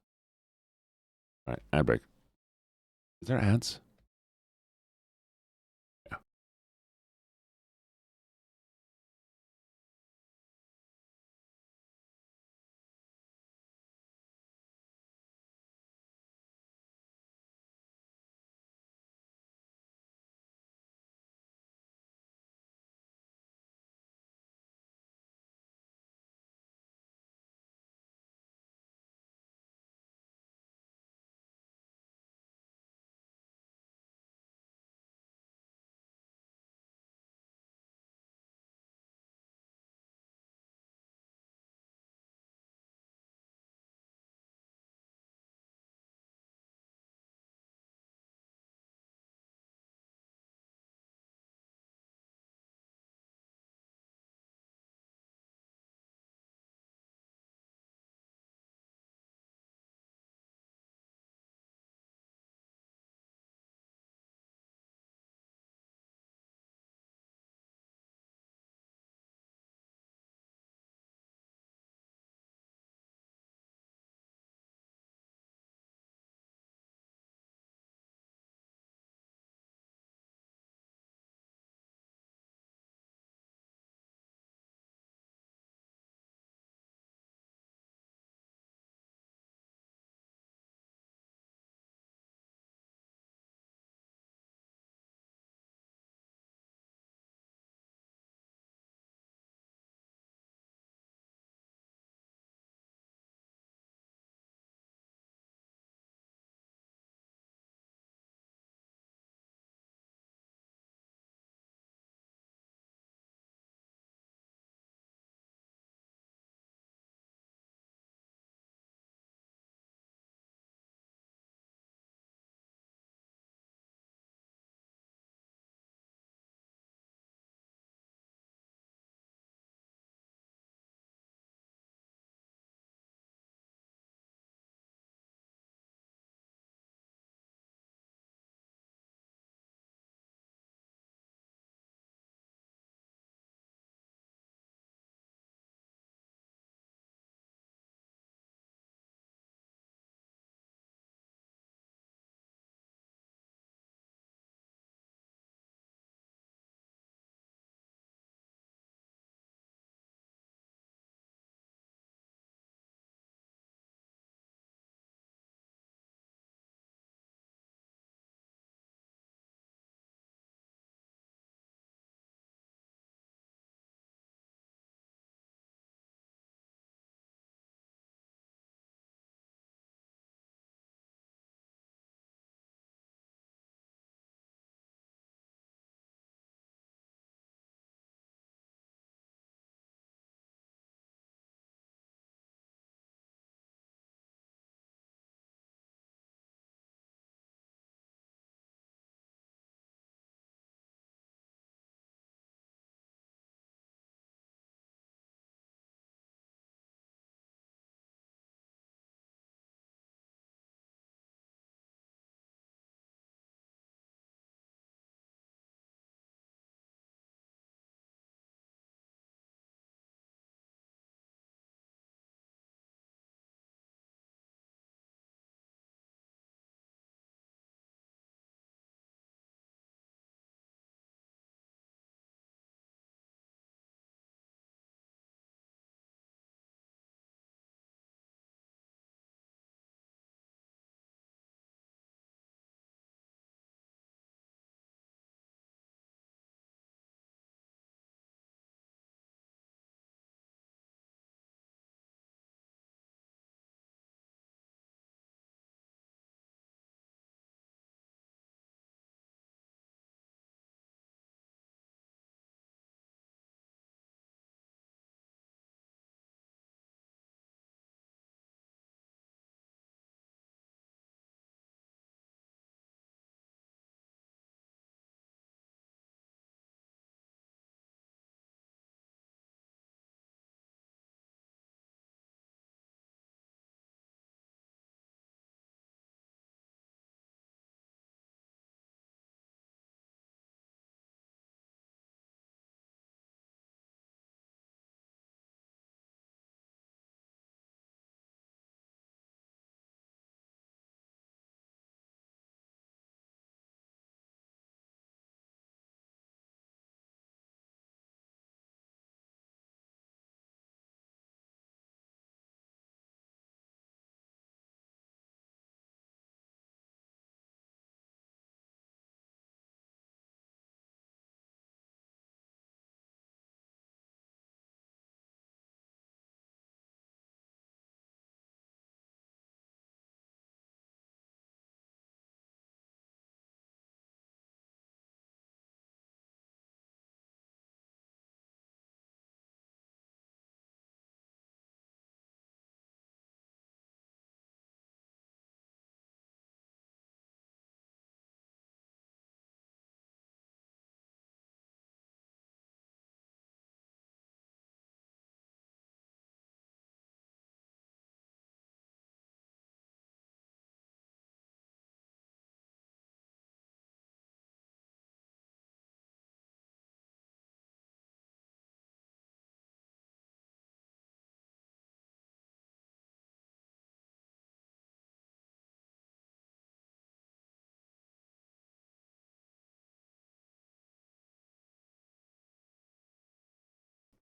All right, ad break. Is there ads? Yeah.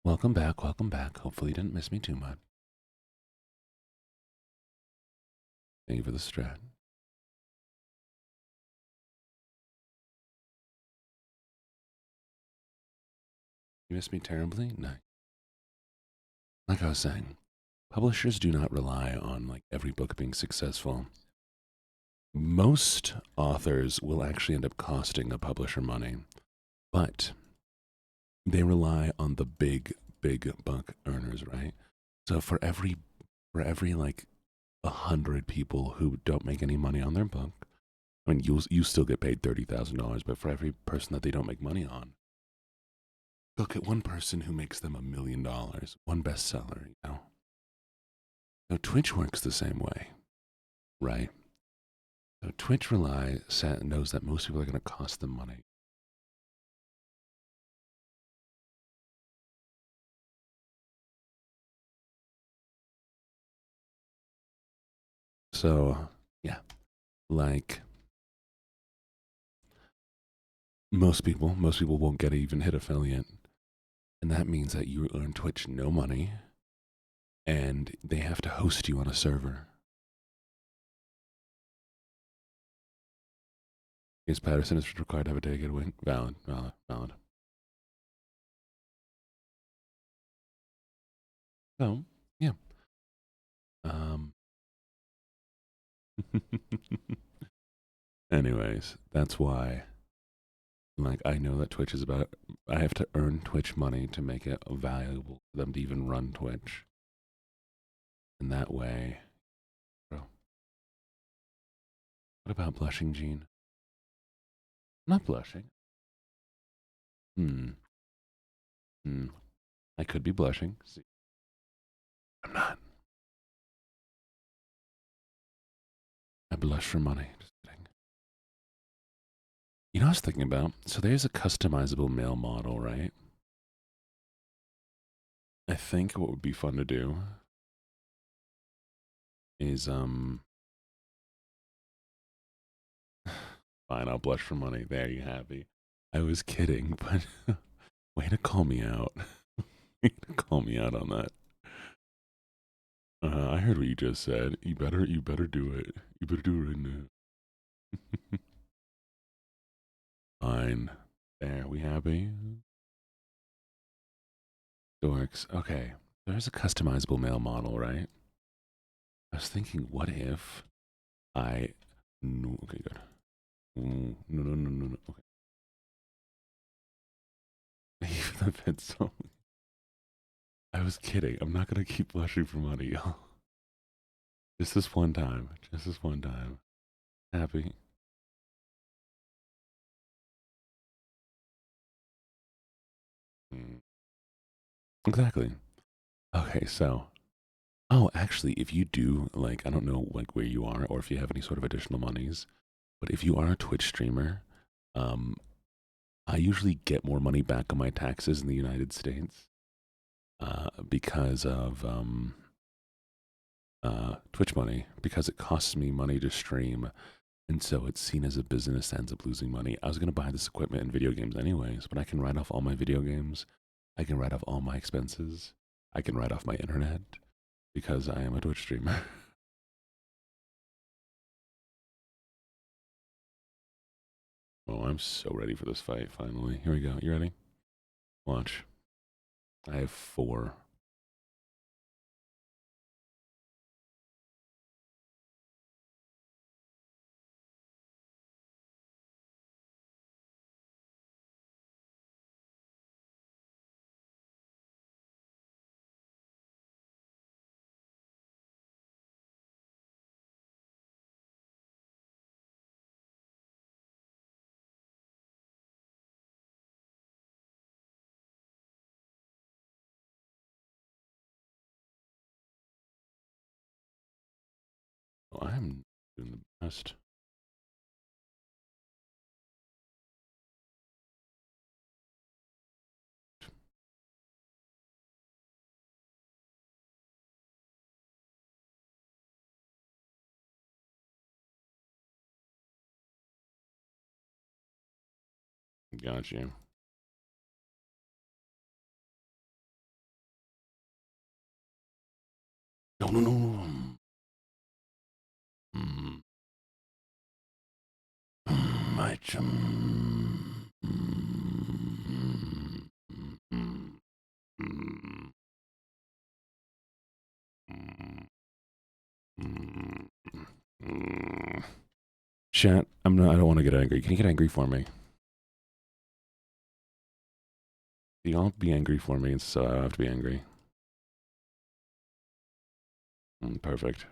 Welcome back, welcome back. Hopefully you didn't miss me too much. Thank you for the strat. You missed me terribly? No. Like I was saying, publishers do not rely on like every book being successful. Most authors will actually end up costing a publisher money, but they rely on the big buck earners, right? So for every like 100 people who don't make any money on their book, I mean, you still get paid $30,000, but for every person that they don't make money on, look at one person who makes them $1 million, one bestseller. Now Twitch works the same way, right? So Twitch knows that most people are going to cost them money. So yeah, like most people won't get even hit affiliate, and that means that you earn Twitch no money, and they have to host you on a server. Case Patterson is required to have a dedicated wing. Valid, valid, valid. So yeah. Um. Anyways, that's why. Like I know that Twitch is about. I have to earn Twitch money to make it valuable for them to even run Twitch. And that way, bro. What about blushing, Gene? Not blushing. Hmm. Hmm. I could be blushing. See, I'm not. I blush for money. Just kidding. You know what I was thinking about? So there's a customizable male model, right? I think what would be fun to do is fine, I'll blush for money. There you have it. I was kidding, but way to call me out. Way to call me out on that. I heard what you just said. You better do it. You better do it right now. Fine. There, we happy? Dorks. Okay. There's a customizable male model, right? I was thinking, what if I. No, okay, good. No, no, no, no, no. Okay. Even if it's so. I was kidding. I'm not gonna keep blushing for money, y'all. Just this one time. Just this one time. Happy. Mm. Exactly. Okay, so. Oh, actually, if you do, like, I don't know, like, where you are or if you have any sort of additional monies, but if you are a Twitch streamer, um, I usually get more money back on my taxes in the United States because of Twitch money, because it costs me money to stream. And so it's seen as a business that ends up losing money. I was going to buy this equipment in video games anyways, but I can write off all my video games. I can write off all my expenses. I can write off my internet because I am a Twitch streamer. Oh, I'm so ready for this fight, finally. Here we go. You ready? Watch. I have four. Oh, I'm doing the best. Got you. No, no, no, no. Mm, my chum. Chat, I'm not. I don't want to get angry. Can you get angry for me? You don't be angry for me, so I have to be angry. Perfect.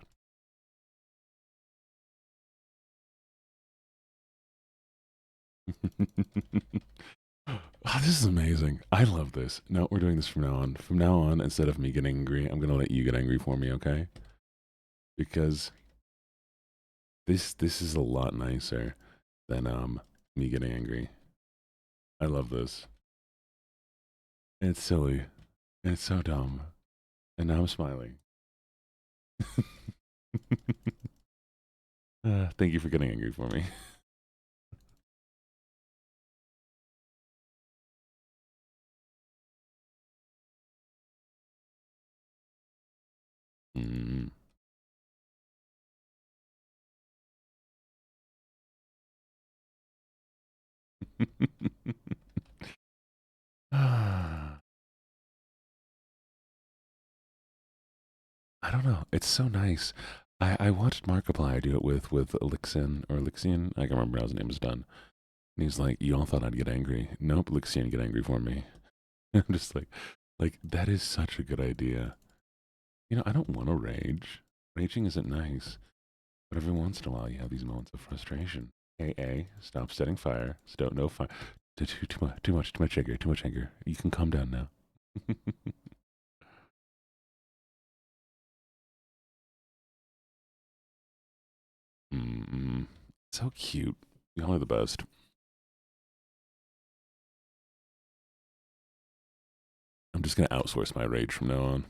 Oh, this is amazing. I love this. No, we're doing this from now on. From now on, instead of me getting angry, I'm gonna let you get angry for me, okay? Because this is a lot nicer than me getting angry. I love this. It's silly. It's so dumb. And now I'm smiling. Thank you for getting angry for me. Mm. I don't know. It's so nice. I watched Markiplier do it with Elixin or Elixian. I can't remember how his name was done. And he's like, "You all thought I'd get angry. Nope, Elixian get angry for me." I'm just like that is such a good idea. You know, I don't want to rage. Raging isn't nice, but every once in a while you have these moments of frustration. A, stop setting fire. Stop, no fire. Too much anger. Too much anger. You can calm down now. Mm, so cute. Y'all are the best. I'm just gonna outsource my rage from now on.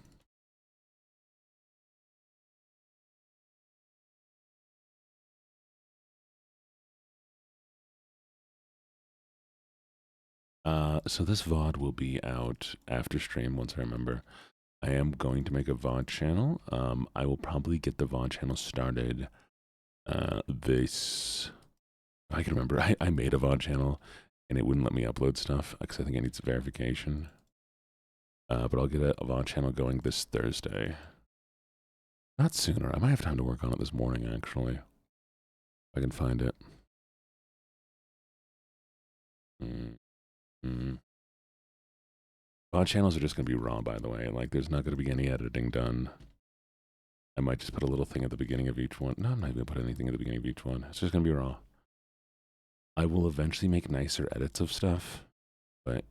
So this VOD will be out after stream once I remember. I am going to make a VOD channel. I will probably get the VOD channel started. This I can remember. I made a VOD channel and it wouldn't let me upload stuff because I think it needs verification. But I'll get a VOD channel going this Thursday. Not sooner. I might have time to work on it this morning actually. I can find it. Mm, mm. VOD channels are just gonna be raw, by the way. Like, there's not gonna be any editing done. I might just put a little thing at the beginning of each one. No, I'm not even gonna put anything at the beginning of each one. It's just gonna be raw. I will eventually make nicer edits of stuff, but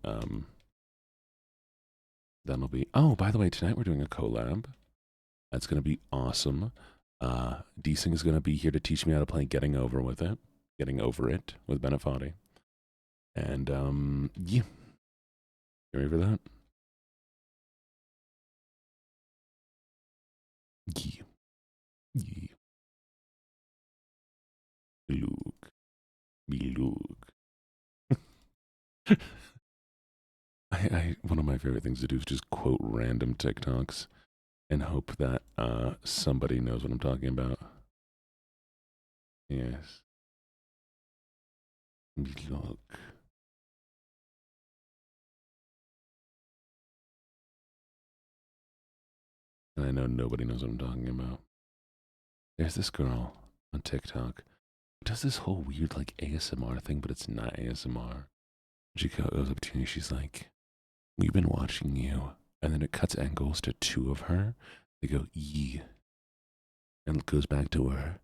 that'll be. Oh, by the way, tonight we're doing a collab. That's gonna be awesome. Desing is gonna be here to teach me how to play Getting Over It with Benefati, and yeah, you ready for that? Yeah, yeah. Luke, me Luke. One of my favorite things to do is just quote random TikToks and hope that somebody knows what I'm talking about. Yes. Look. And I know nobody knows what I'm talking about. There's this girl on TikTok who does this whole weird like ASMR thing, but it's not ASMR. She goes up to me, she's like, "We've been watching you." And then it cuts angles to two of her. They go, "Yee." And it goes back to her.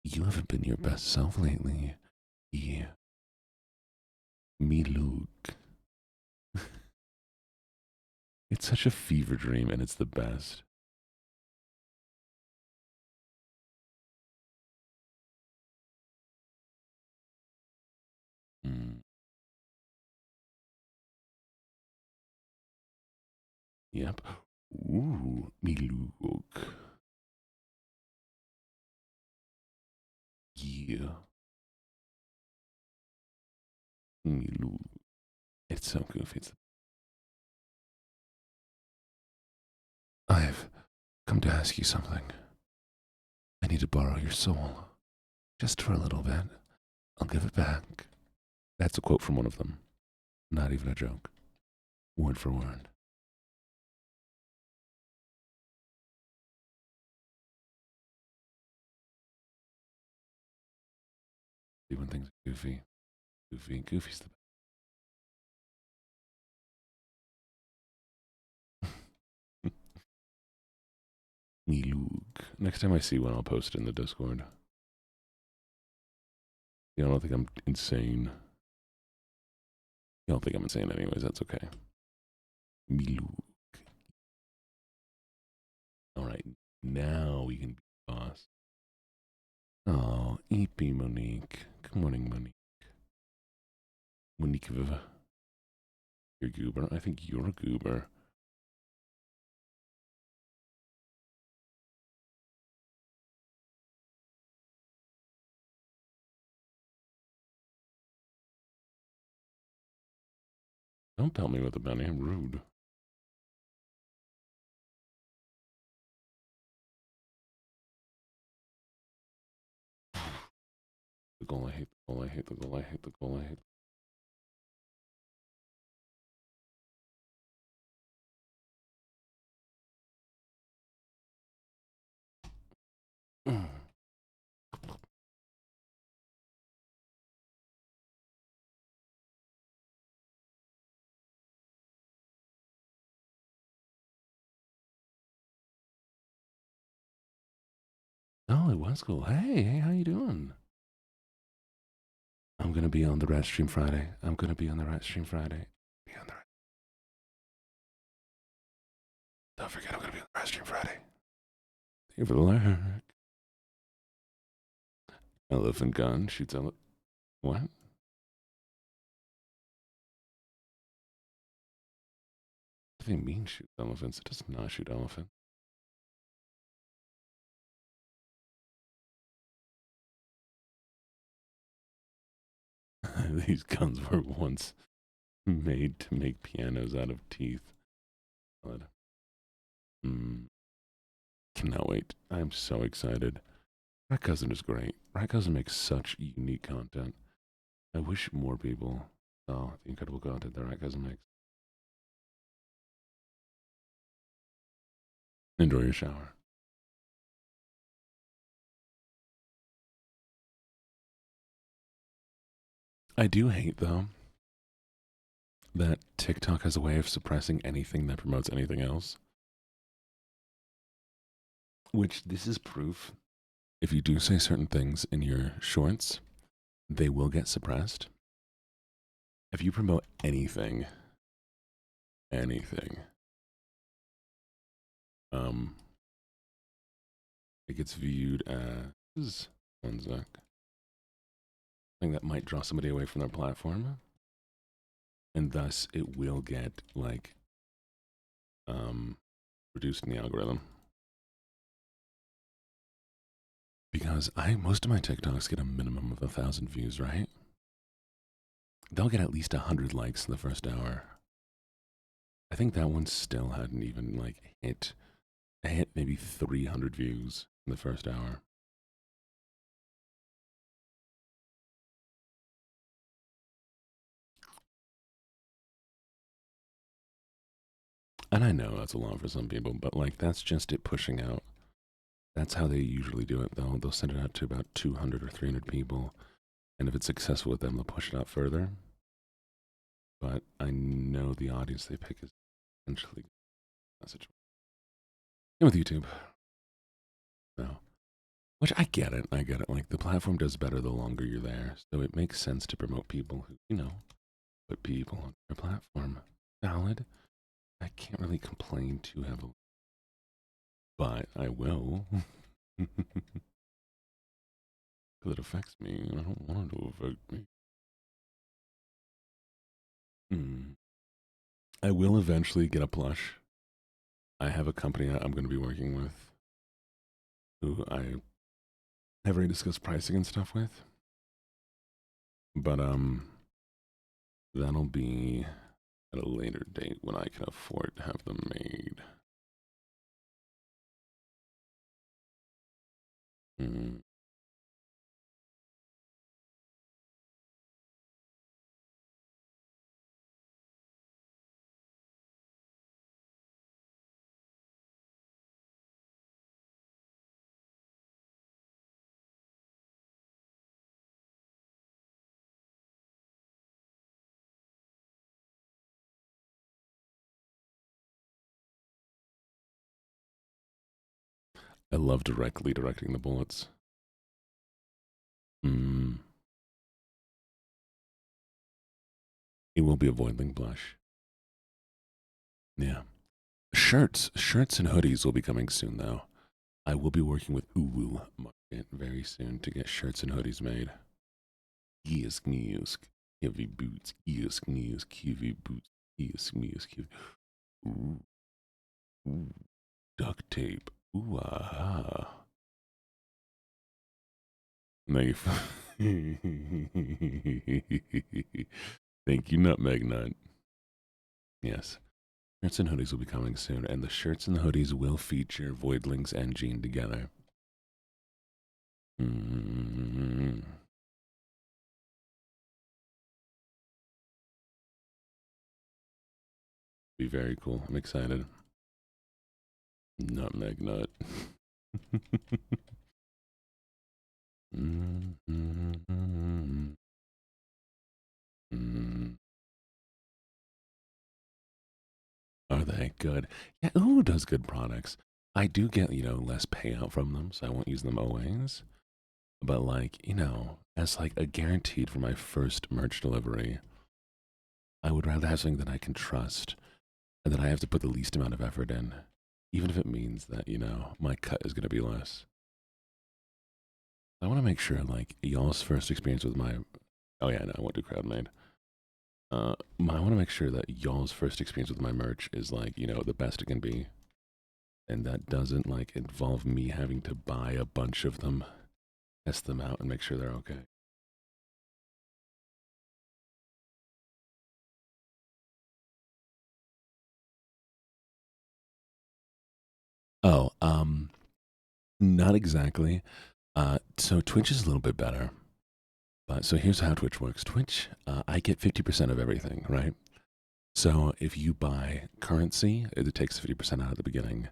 "You haven't been your best self lately. Yeah. Me Luke." It's such a fever dream and it's the best. Mm. Yep. Ooh, me Luke. Yeah. Me Luke. It's so goofy. I've come to ask you something. I need to borrow your soul. Just for a little bit. I'll give it back. That's a quote from one of them. Not even a joke. Word for word. Even things are goofy. Goofy's the best. Me Luke. Next time I see one, I'll post it in the Discord. You don't think I'm insane. You don't think I'm insane anyways, that's okay. Me Luke. Alright, now we can be boss. Oh, EP Monique. Good morning, Monique. Monique Viva. You're goober. I think you're a goober. Don't tell me what the Benny. I'm rude. The goal, I hate the goal, I hate the goal, I hate the goal, I hate. Oh, it was cool. Hey, how you doing? I'm gonna be on the red stream Friday. I'm gonna be on the red stream Friday. Be on the red. Don't forget, I'm gonna be on the red stream Friday. Thank you for the lurk. Elephant gun shoots ele. What? What do they mean shoot elephants? It does not shoot elephants. These guns were once made to make pianos out of teeth. Cannot wait. I'm so excited. Rat Cousin is great. Rat Cousin makes such unique content. I wish more people saw the incredible content that Rat Cousin makes. Enjoy your shower. I do hate, though, that TikTok has a way of suppressing anything that promotes anything else. Which, this is proof. If you do say certain things in your shorts, they will get suppressed. If you promote anything, um, it gets viewed as one sec. Thing that might draw somebody away from their platform. And thus it will get like reduced in the algorithm. Because most of my TikToks get a minimum of 1,000 views, right? They'll get at least 100 likes in the first hour. I think that one still hadn't even like hit maybe 300 views in the first hour. And I know that's a lot for some people, but like that's just it pushing out. That's how they usually do it, though. They'll send it out to about 200 or 300 people, and if it's successful with them, they'll push it out further. But I know the audience they pick is essentially message. And with YouTube, no. Which I get it. Like the platform does better the longer you're there, so it makes sense to promote people who, put people on their platform. Valid. I can't really complain too heavily, but I will. Because it affects me. I don't want it to affect me. I will eventually get a plush. I have a company I'm going to be working with who I have already discussed pricing and stuff with. But that'll be at a later date when I can afford to have them made. Mm. I love directing the bullets. Mm. It will be a Voidling blush. Yeah. Shirts and hoodies will be coming soon, though. I will be working with Uwu Market very soon to get shirts and hoodies made. Yes, news. Heavy boots. Yes, news. Heavy boots. Yes, news. Ooh, ooh, duct tape. Ooh, aha. Thank you. Thank you, Nutmeg Nut. Yes. Shirts and hoodies will be coming soon, and the shirts and the hoodies will feature Voidlings and Jean together. Mm. Be very cool. I'm excited. Nutmeg Nut. Are they good? Yeah, Uwu does good products. I do get, less payout from them, so I won't use them always. But like, as like a guaranteed for my first merch delivery, I would rather have something that I can trust and that I have to put the least amount of effort in, even if it means that, my cut is gonna be less. I want to make sure, like, y'all's first experience with my. Oh yeah, no, I won't do crowd made. I want to make sure that y'all's first experience with my merch is like, the best it can be, and that doesn't like involve me having to buy a bunch of them, test them out, and make sure they're okay. Oh, not exactly. So Twitch is a little bit better. But so here's how Twitch works. Twitch, I get 50% of everything, right? So if you buy currency, it takes 50% out at the beginning.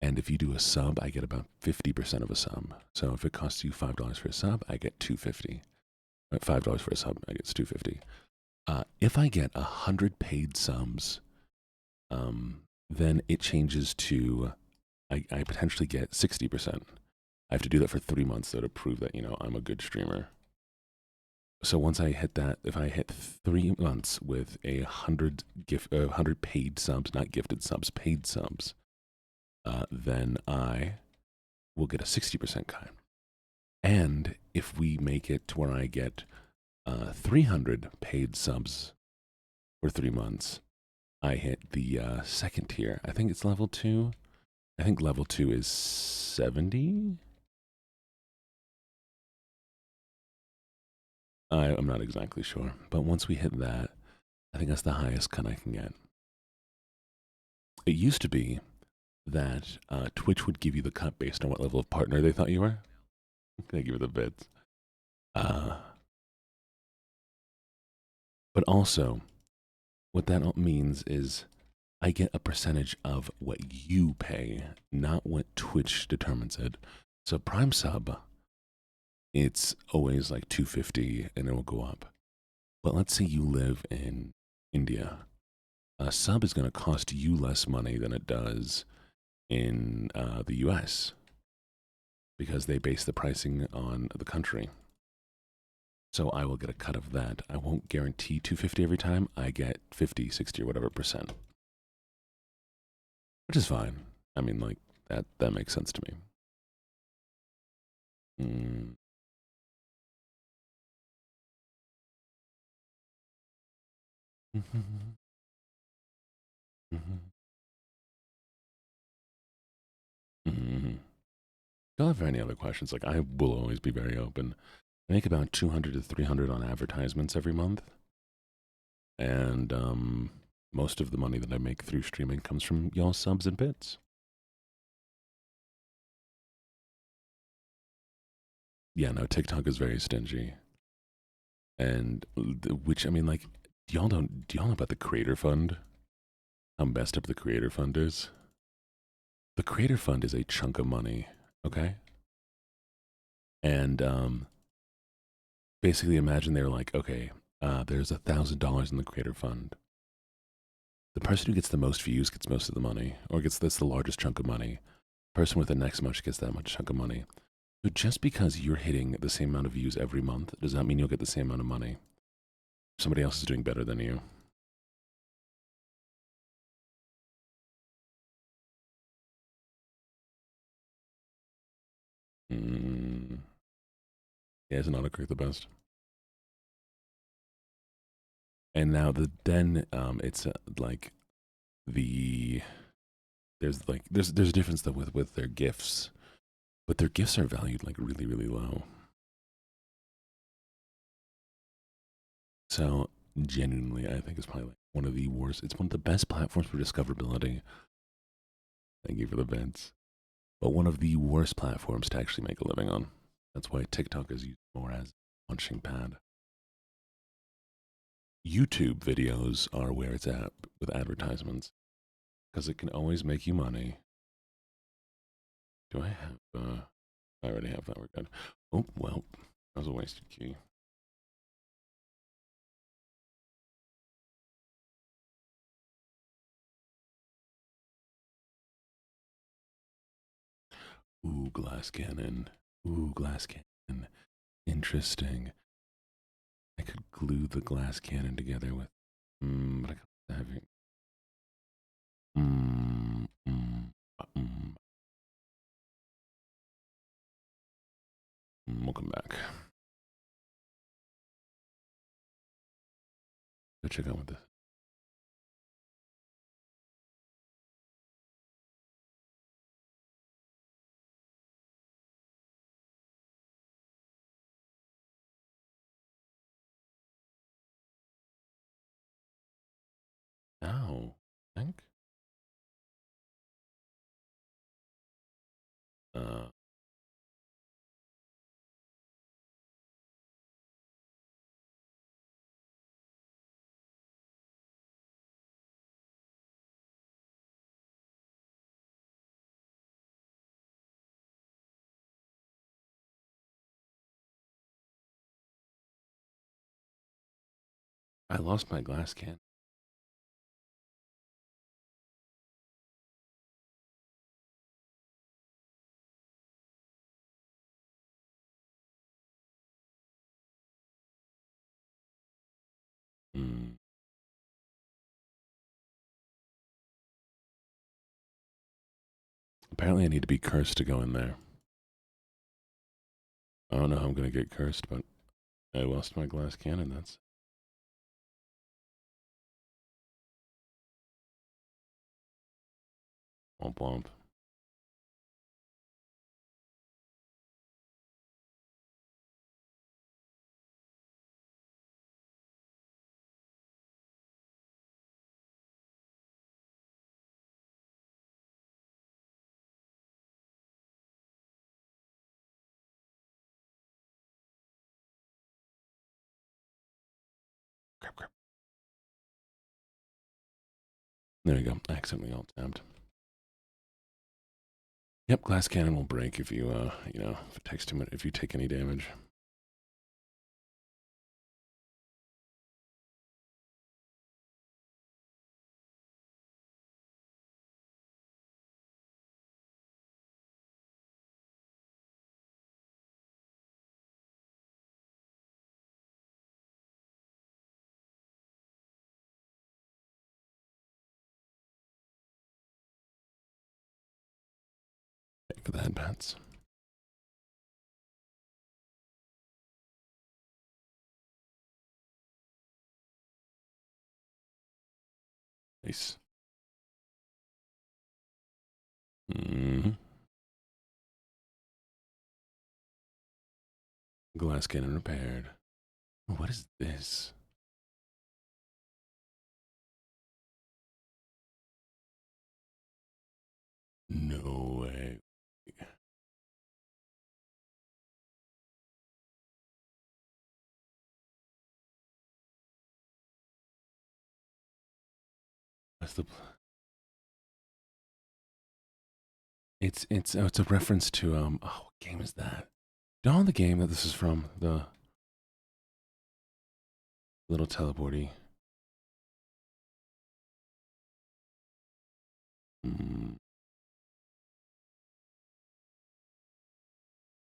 And if you do a sub, I get about 50% of a sub. So if it costs you $5 for a sub, I get 250. $5 for a sub, I get 250. If I get 100 paid subs, then it changes to I potentially get 60%. I have to do that for 3 months though to prove that I'm a good streamer. So once I hit that, if I hit 3 months with 100 paid subs, not gifted subs, paid subs, then I will get a 60% cut. And if we make it to where I get 300 paid subs for 3 months, I hit the second tier. I think it's level 2. I think level 2 is 70. I'm not exactly sure. But once we hit that, I think that's the highest cut I can get. It used to be that Twitch would give you the cut based on what level of partner they thought you were. They give you the bits. Uh, but also, what that means is I get a percentage of what you pay, not what Twitch determines it. So Prime sub, it's always like 250 and it will go up. But let's say you live in India. A sub is going to cost you less money than it does in the US because they base the pricing on the country. So I will get a cut of that. I won't guarantee 250 every time. I get 50, 60 or whatever percent, which is fine. I mean, like that makes sense to me. Mm. Don't have any other questions. Like I will always be very open. I make about 200 to 300 on advertisements every month, and most of the money that I make through streaming comes from y'all subs and bits. yeah, no, TikTok is very stingy, and which I mean, like, do y'all know about the Creator Fund? How messed up the Creator Fund is? The Creator Fund is a chunk of money, okay? And basically, imagine they're like, okay, there's $1,000 in the Creator Fund. The person who gets the most views gets most of the money, or gets this the largest chunk of money. The person with the next much gets that much chunk of money. So just because you're hitting the same amount of views every month does not mean you'll get the same amount of money. Somebody else is doing better than you. Mm, yeah, isn't autocorrect the best? And now it's like the there's a difference though with their gifts, but their gifts are valued like really low. So genuinely, I think it's probably like one of the worst. It's one of the best platforms for discoverability. Thank you for the bits, but one of the worst platforms to actually make a living on. That's why TikTok is used more as a launching pad. YouTube videos are where it's at with advertisements because it can always make you money. Do I have? I already have that. We're good. Oh well, that was a wasted key. Ooh, glass cannon. Ooh, glass cannon. Interesting. I could glue the glass cannon together with. But I could have it. Mm, mm, mm, We'll come back. Go check out with this. Now, I think. Uh, I lost my glass can. Mm. Apparently, I need to be cursed to go in there. I don't know how I'm gonna get cursed, but I lost my glass cannon. That's womp womp. Crap, crap. There you go. Accidentally alt tabbed. Yep, glass cannon will break if you, if it takes too much, if you take any damage. Thank you for that, bats. Nice. Mm-hmm. Glass cannon repaired. What is this? No way. What's the? It's a reference to oh, what game is that? Don't know the game that this is from, the little teleporty. Mm,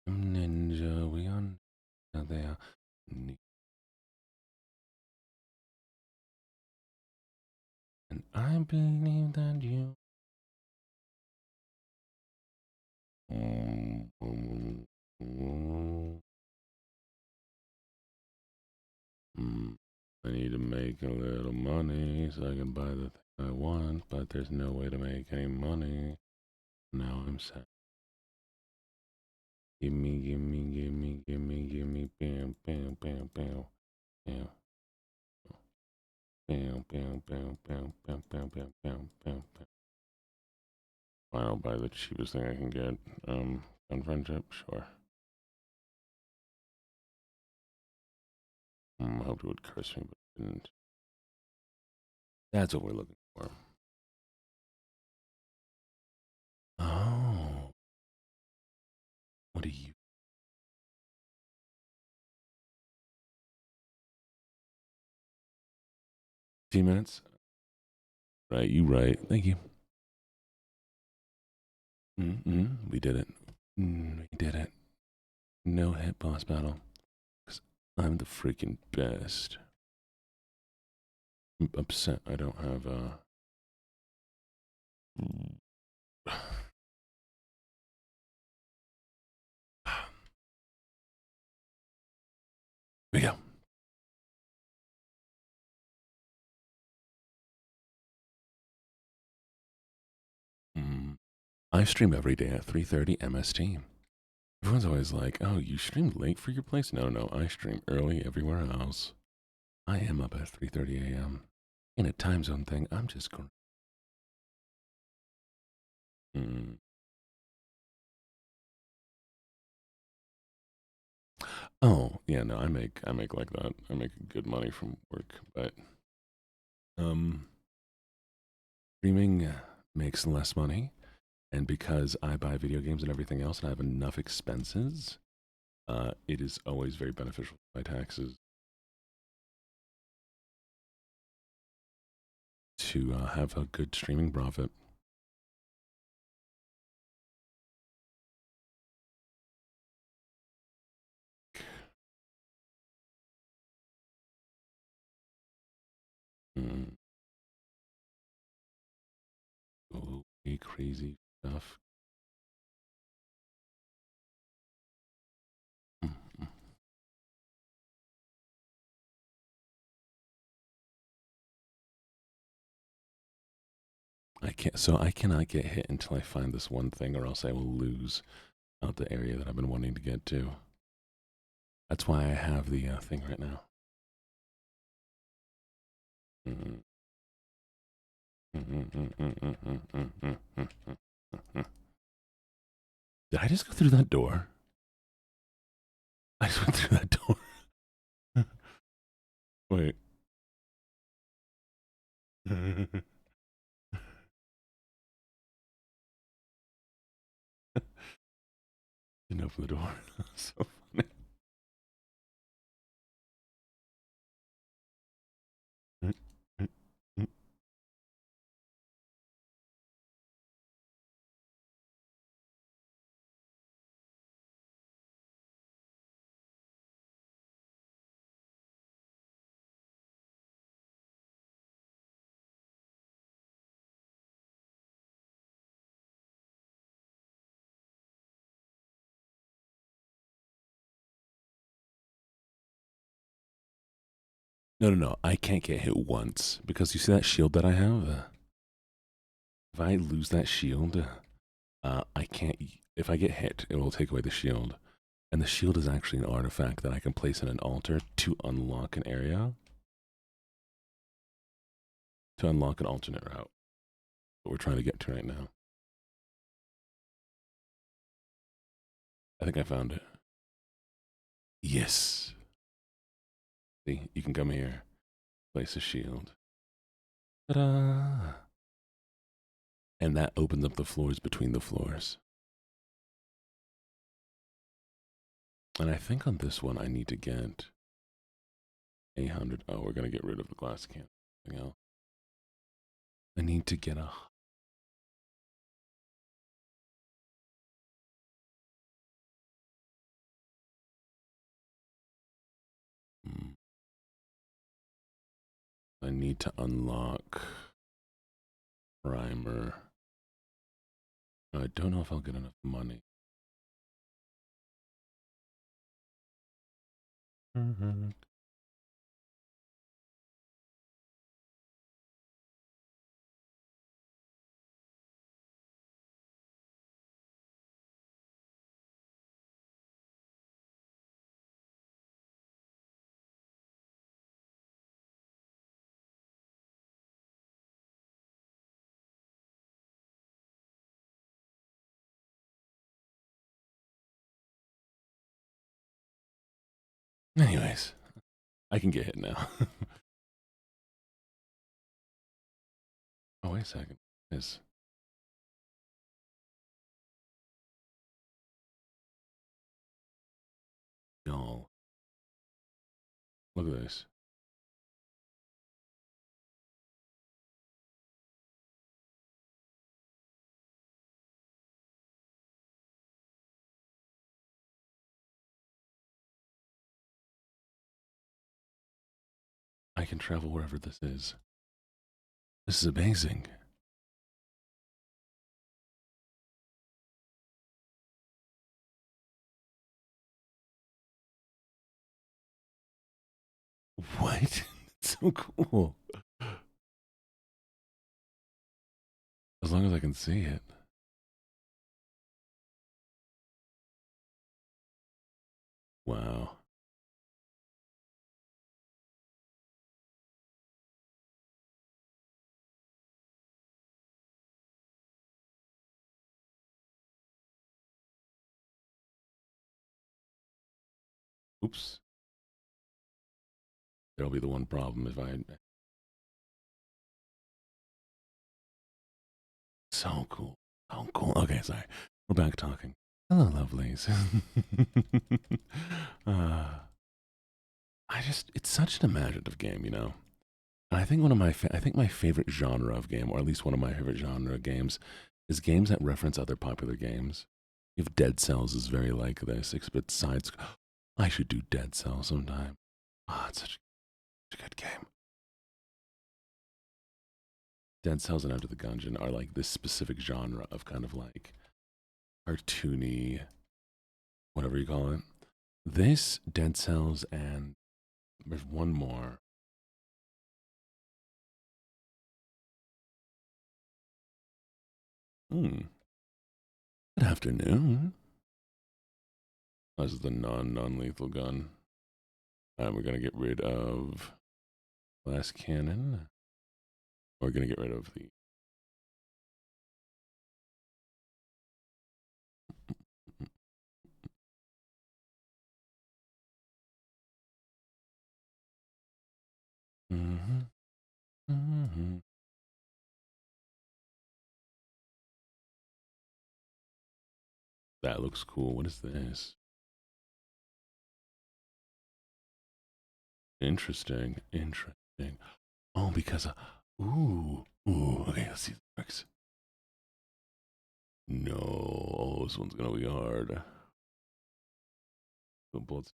ninja, we on there. And I believe that you. Mm, mm, mm, mm. I need to make a little money so I can buy the thing I want, but there's no way to make any money. Now I'm sad. Gimme, gimme, gimme, gimme, gimme, bam, bam, bam, bam, bam, bam, bam, bam, bam, bam, bam, bam, bam, bam. I'll buy the cheapest thing I can get. Gun friendship, sure. I hoped it would curse me, but it didn't. That's what we're looking for. Oh, what are you? 10 minutes? Right, you right. Thank you. We did it. We did it. No hit boss battle. 'Cause I'm the freaking best. I'm upset I don't have Here we go. I stream every day at 3:30 MST. Everyone's always like, "Oh, you stream late for your place?" No, no, I stream early everywhere else. I am up at 3:30 a.m. In a time zone thing. I'm just going. Mm. Oh, yeah, no, I make like that. I make good money from work, but um, streaming makes less money, and because I buy video games and everything else, and I have enough expenses, it is always very beneficial to my taxes to have a good streaming profit. Mm. Okay, crazy stuff. Mm. I can't. So I cannot get hit until I find this one thing, or else I will lose out the area that I've been wanting to get to. That's why I have the thing right now. Mm. Did I just go through that door? I just went through that door. Wait. Didn't open the door. So funny. No, no, no. I can't get hit once because you see that shield that I have? If I lose that shield, I can't. If I get hit, it will take away the shield. And the shield is actually an artifact that I can place in an altar to unlock an area, to unlock an alternate route. What we're trying to get to right now. I think I found it. Yes. See, you can come here, place a shield. Ta-da! And that opens up the floors between the floors. And I think on this one I need to get 800. Oh, we're gonna get rid of the glass can. Something else. I need to get a. I need to unlock primer. I don't know if I'll get enough money. Anyways, I can get hit now. Oh, wait a second. Is y'all. Look at this. I can travel wherever this is. This is amazing. What? It's so cool. As long as I can see it. Wow. Oops. There'll be the one problem if I. So cool. So cool. Okay, sorry. We're back talking. Hello, lovelies. uh, it's such an imaginative game, you know? And I think I think my favorite genre of game, or at least one of my favorite genre games, is games that reference other popular games. If Dead Cells is very like this, except sides. I should do Dead Cells sometime. Ah, it's such a good game. Dead Cells and Enter the Gungeon are like this specific genre of kind of like cartoony, whatever you call it. This, Dead Cells, and there's one more. Hmm. Good afternoon. This is the non-lethal gun. And we're gonna get rid of glass cannon. We're gonna get rid of the. Mm-hmm, mm-hmm. That looks cool. What is this? Interesting. Interesting. Oh, because ooh. Okay, let's see if it works. No, oh, this one's gonna be hard. The bullets.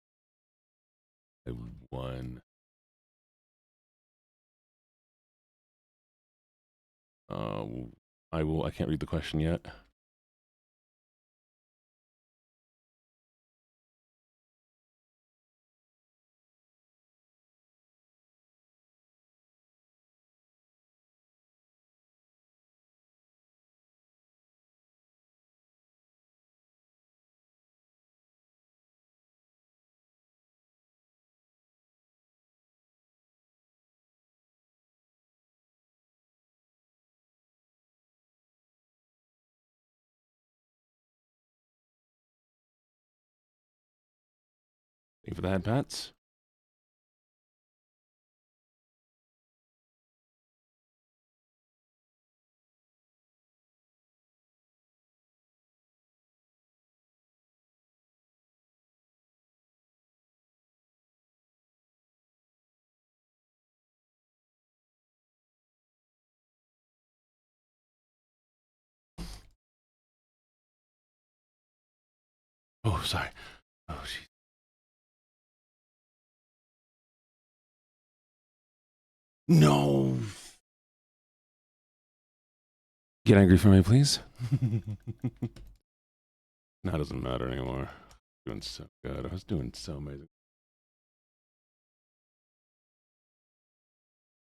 I won. Uh, I will. I can't read the question yet. Thank you for that, Pats. Oh, sorry. Oh, jeez. No. Get angry for me, please. Now it doesn't matter anymore. Doing so good. I was doing so amazing.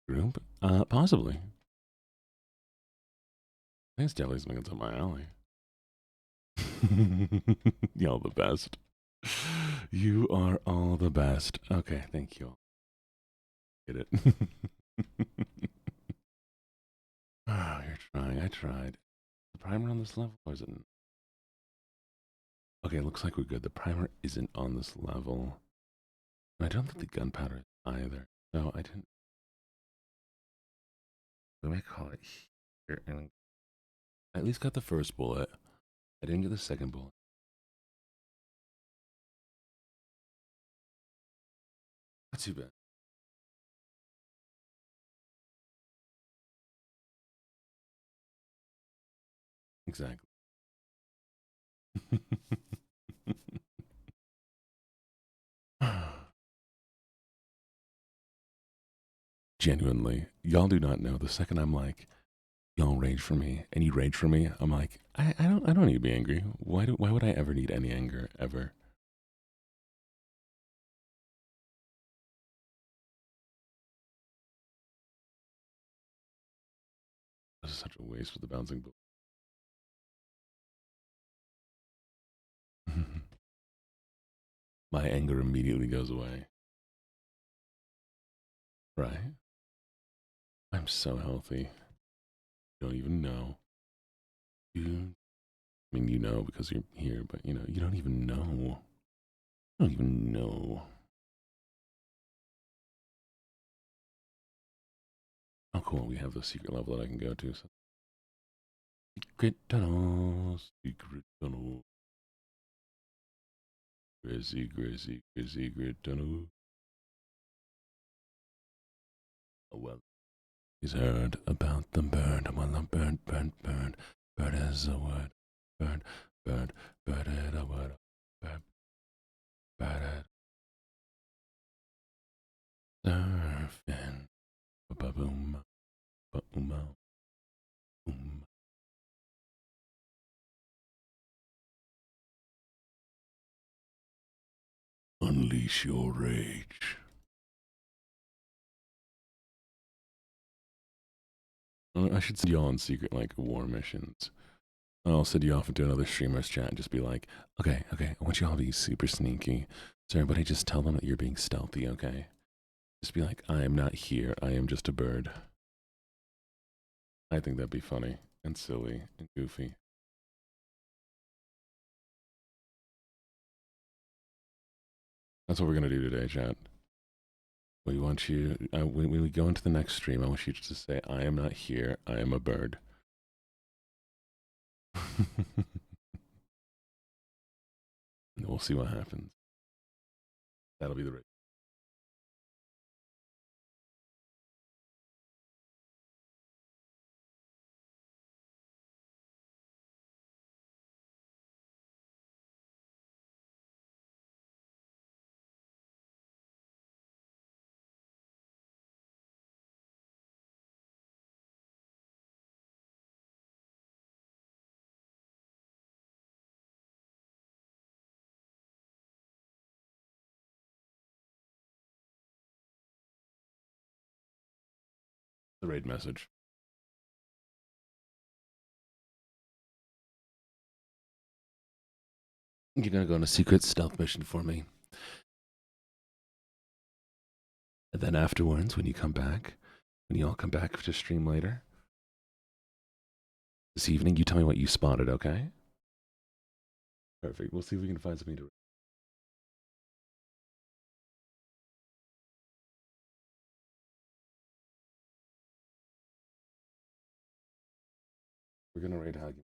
Group? Possibly. I think it's definitely something that's up my alley. Y'all the best. You are all the best. Okay, thank you all. Get it. Oh, you're trying. I tried. The primer on this level, or is it? Okay, it looks like we're good. The primer isn't on this level. And I don't think the gunpowder is either. No, I didn't. Let me call it here. And I at least got the first bullet. I didn't get the second bullet. Not too bad. Exactly. Genuinely, y'all do not know. The second I'm like, y'all rage for me, and you rage for me, I'm like, I don't need to be angry. Why would I ever need any anger ever? This is such a waste with the bouncing ball. My anger immediately goes away. Right? I'm so healthy. You don't even know. You, I mean, you know because you're here, but you don't even know. You don't even know. Oh, cool. We have the secret level that I can go to. So. Secret tunnels. Secret tunnel. Secret tunnel. Oh, well. He's heard about the bird. Well, the bird. Bird is a word. Bird, bird is a word. Bird, bird, surfing. Ba-boom, ba-boom, boom. Unleash your rage. I should send y'all on secret, like, war missions. I'll send you off into another streamer's chat and just be like, okay, I want you all to be super sneaky. So everybody just tell them that you're being stealthy, okay? Just be like, I am not here. I am just a bird. I think that'd be funny and silly and goofy. That's what we're gonna do today, chat. We want you, when we go into the next stream, I want you to say, I am not here. I am a bird. And we'll see what happens. That'll be the raid message. You're gonna go on a secret stealth mission for me. And then afterwards, when you come back, when you all come back to stream later this evening, you tell me what you spotted, okay? Perfect. We'll see if we can find something to. We're gonna raid Huggy.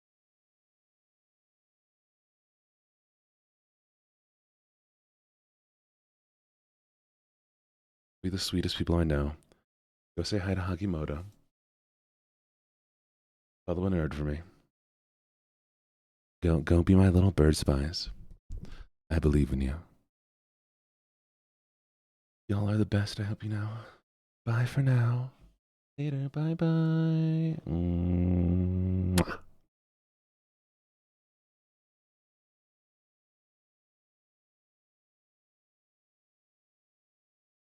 Be the sweetest people I know. Go say hi to Hagimoto. Follow a nerd for me. Go be my little bird spies. I believe in you. Y'all are the best. I hope you know. Bye for now. Later. Bye bye.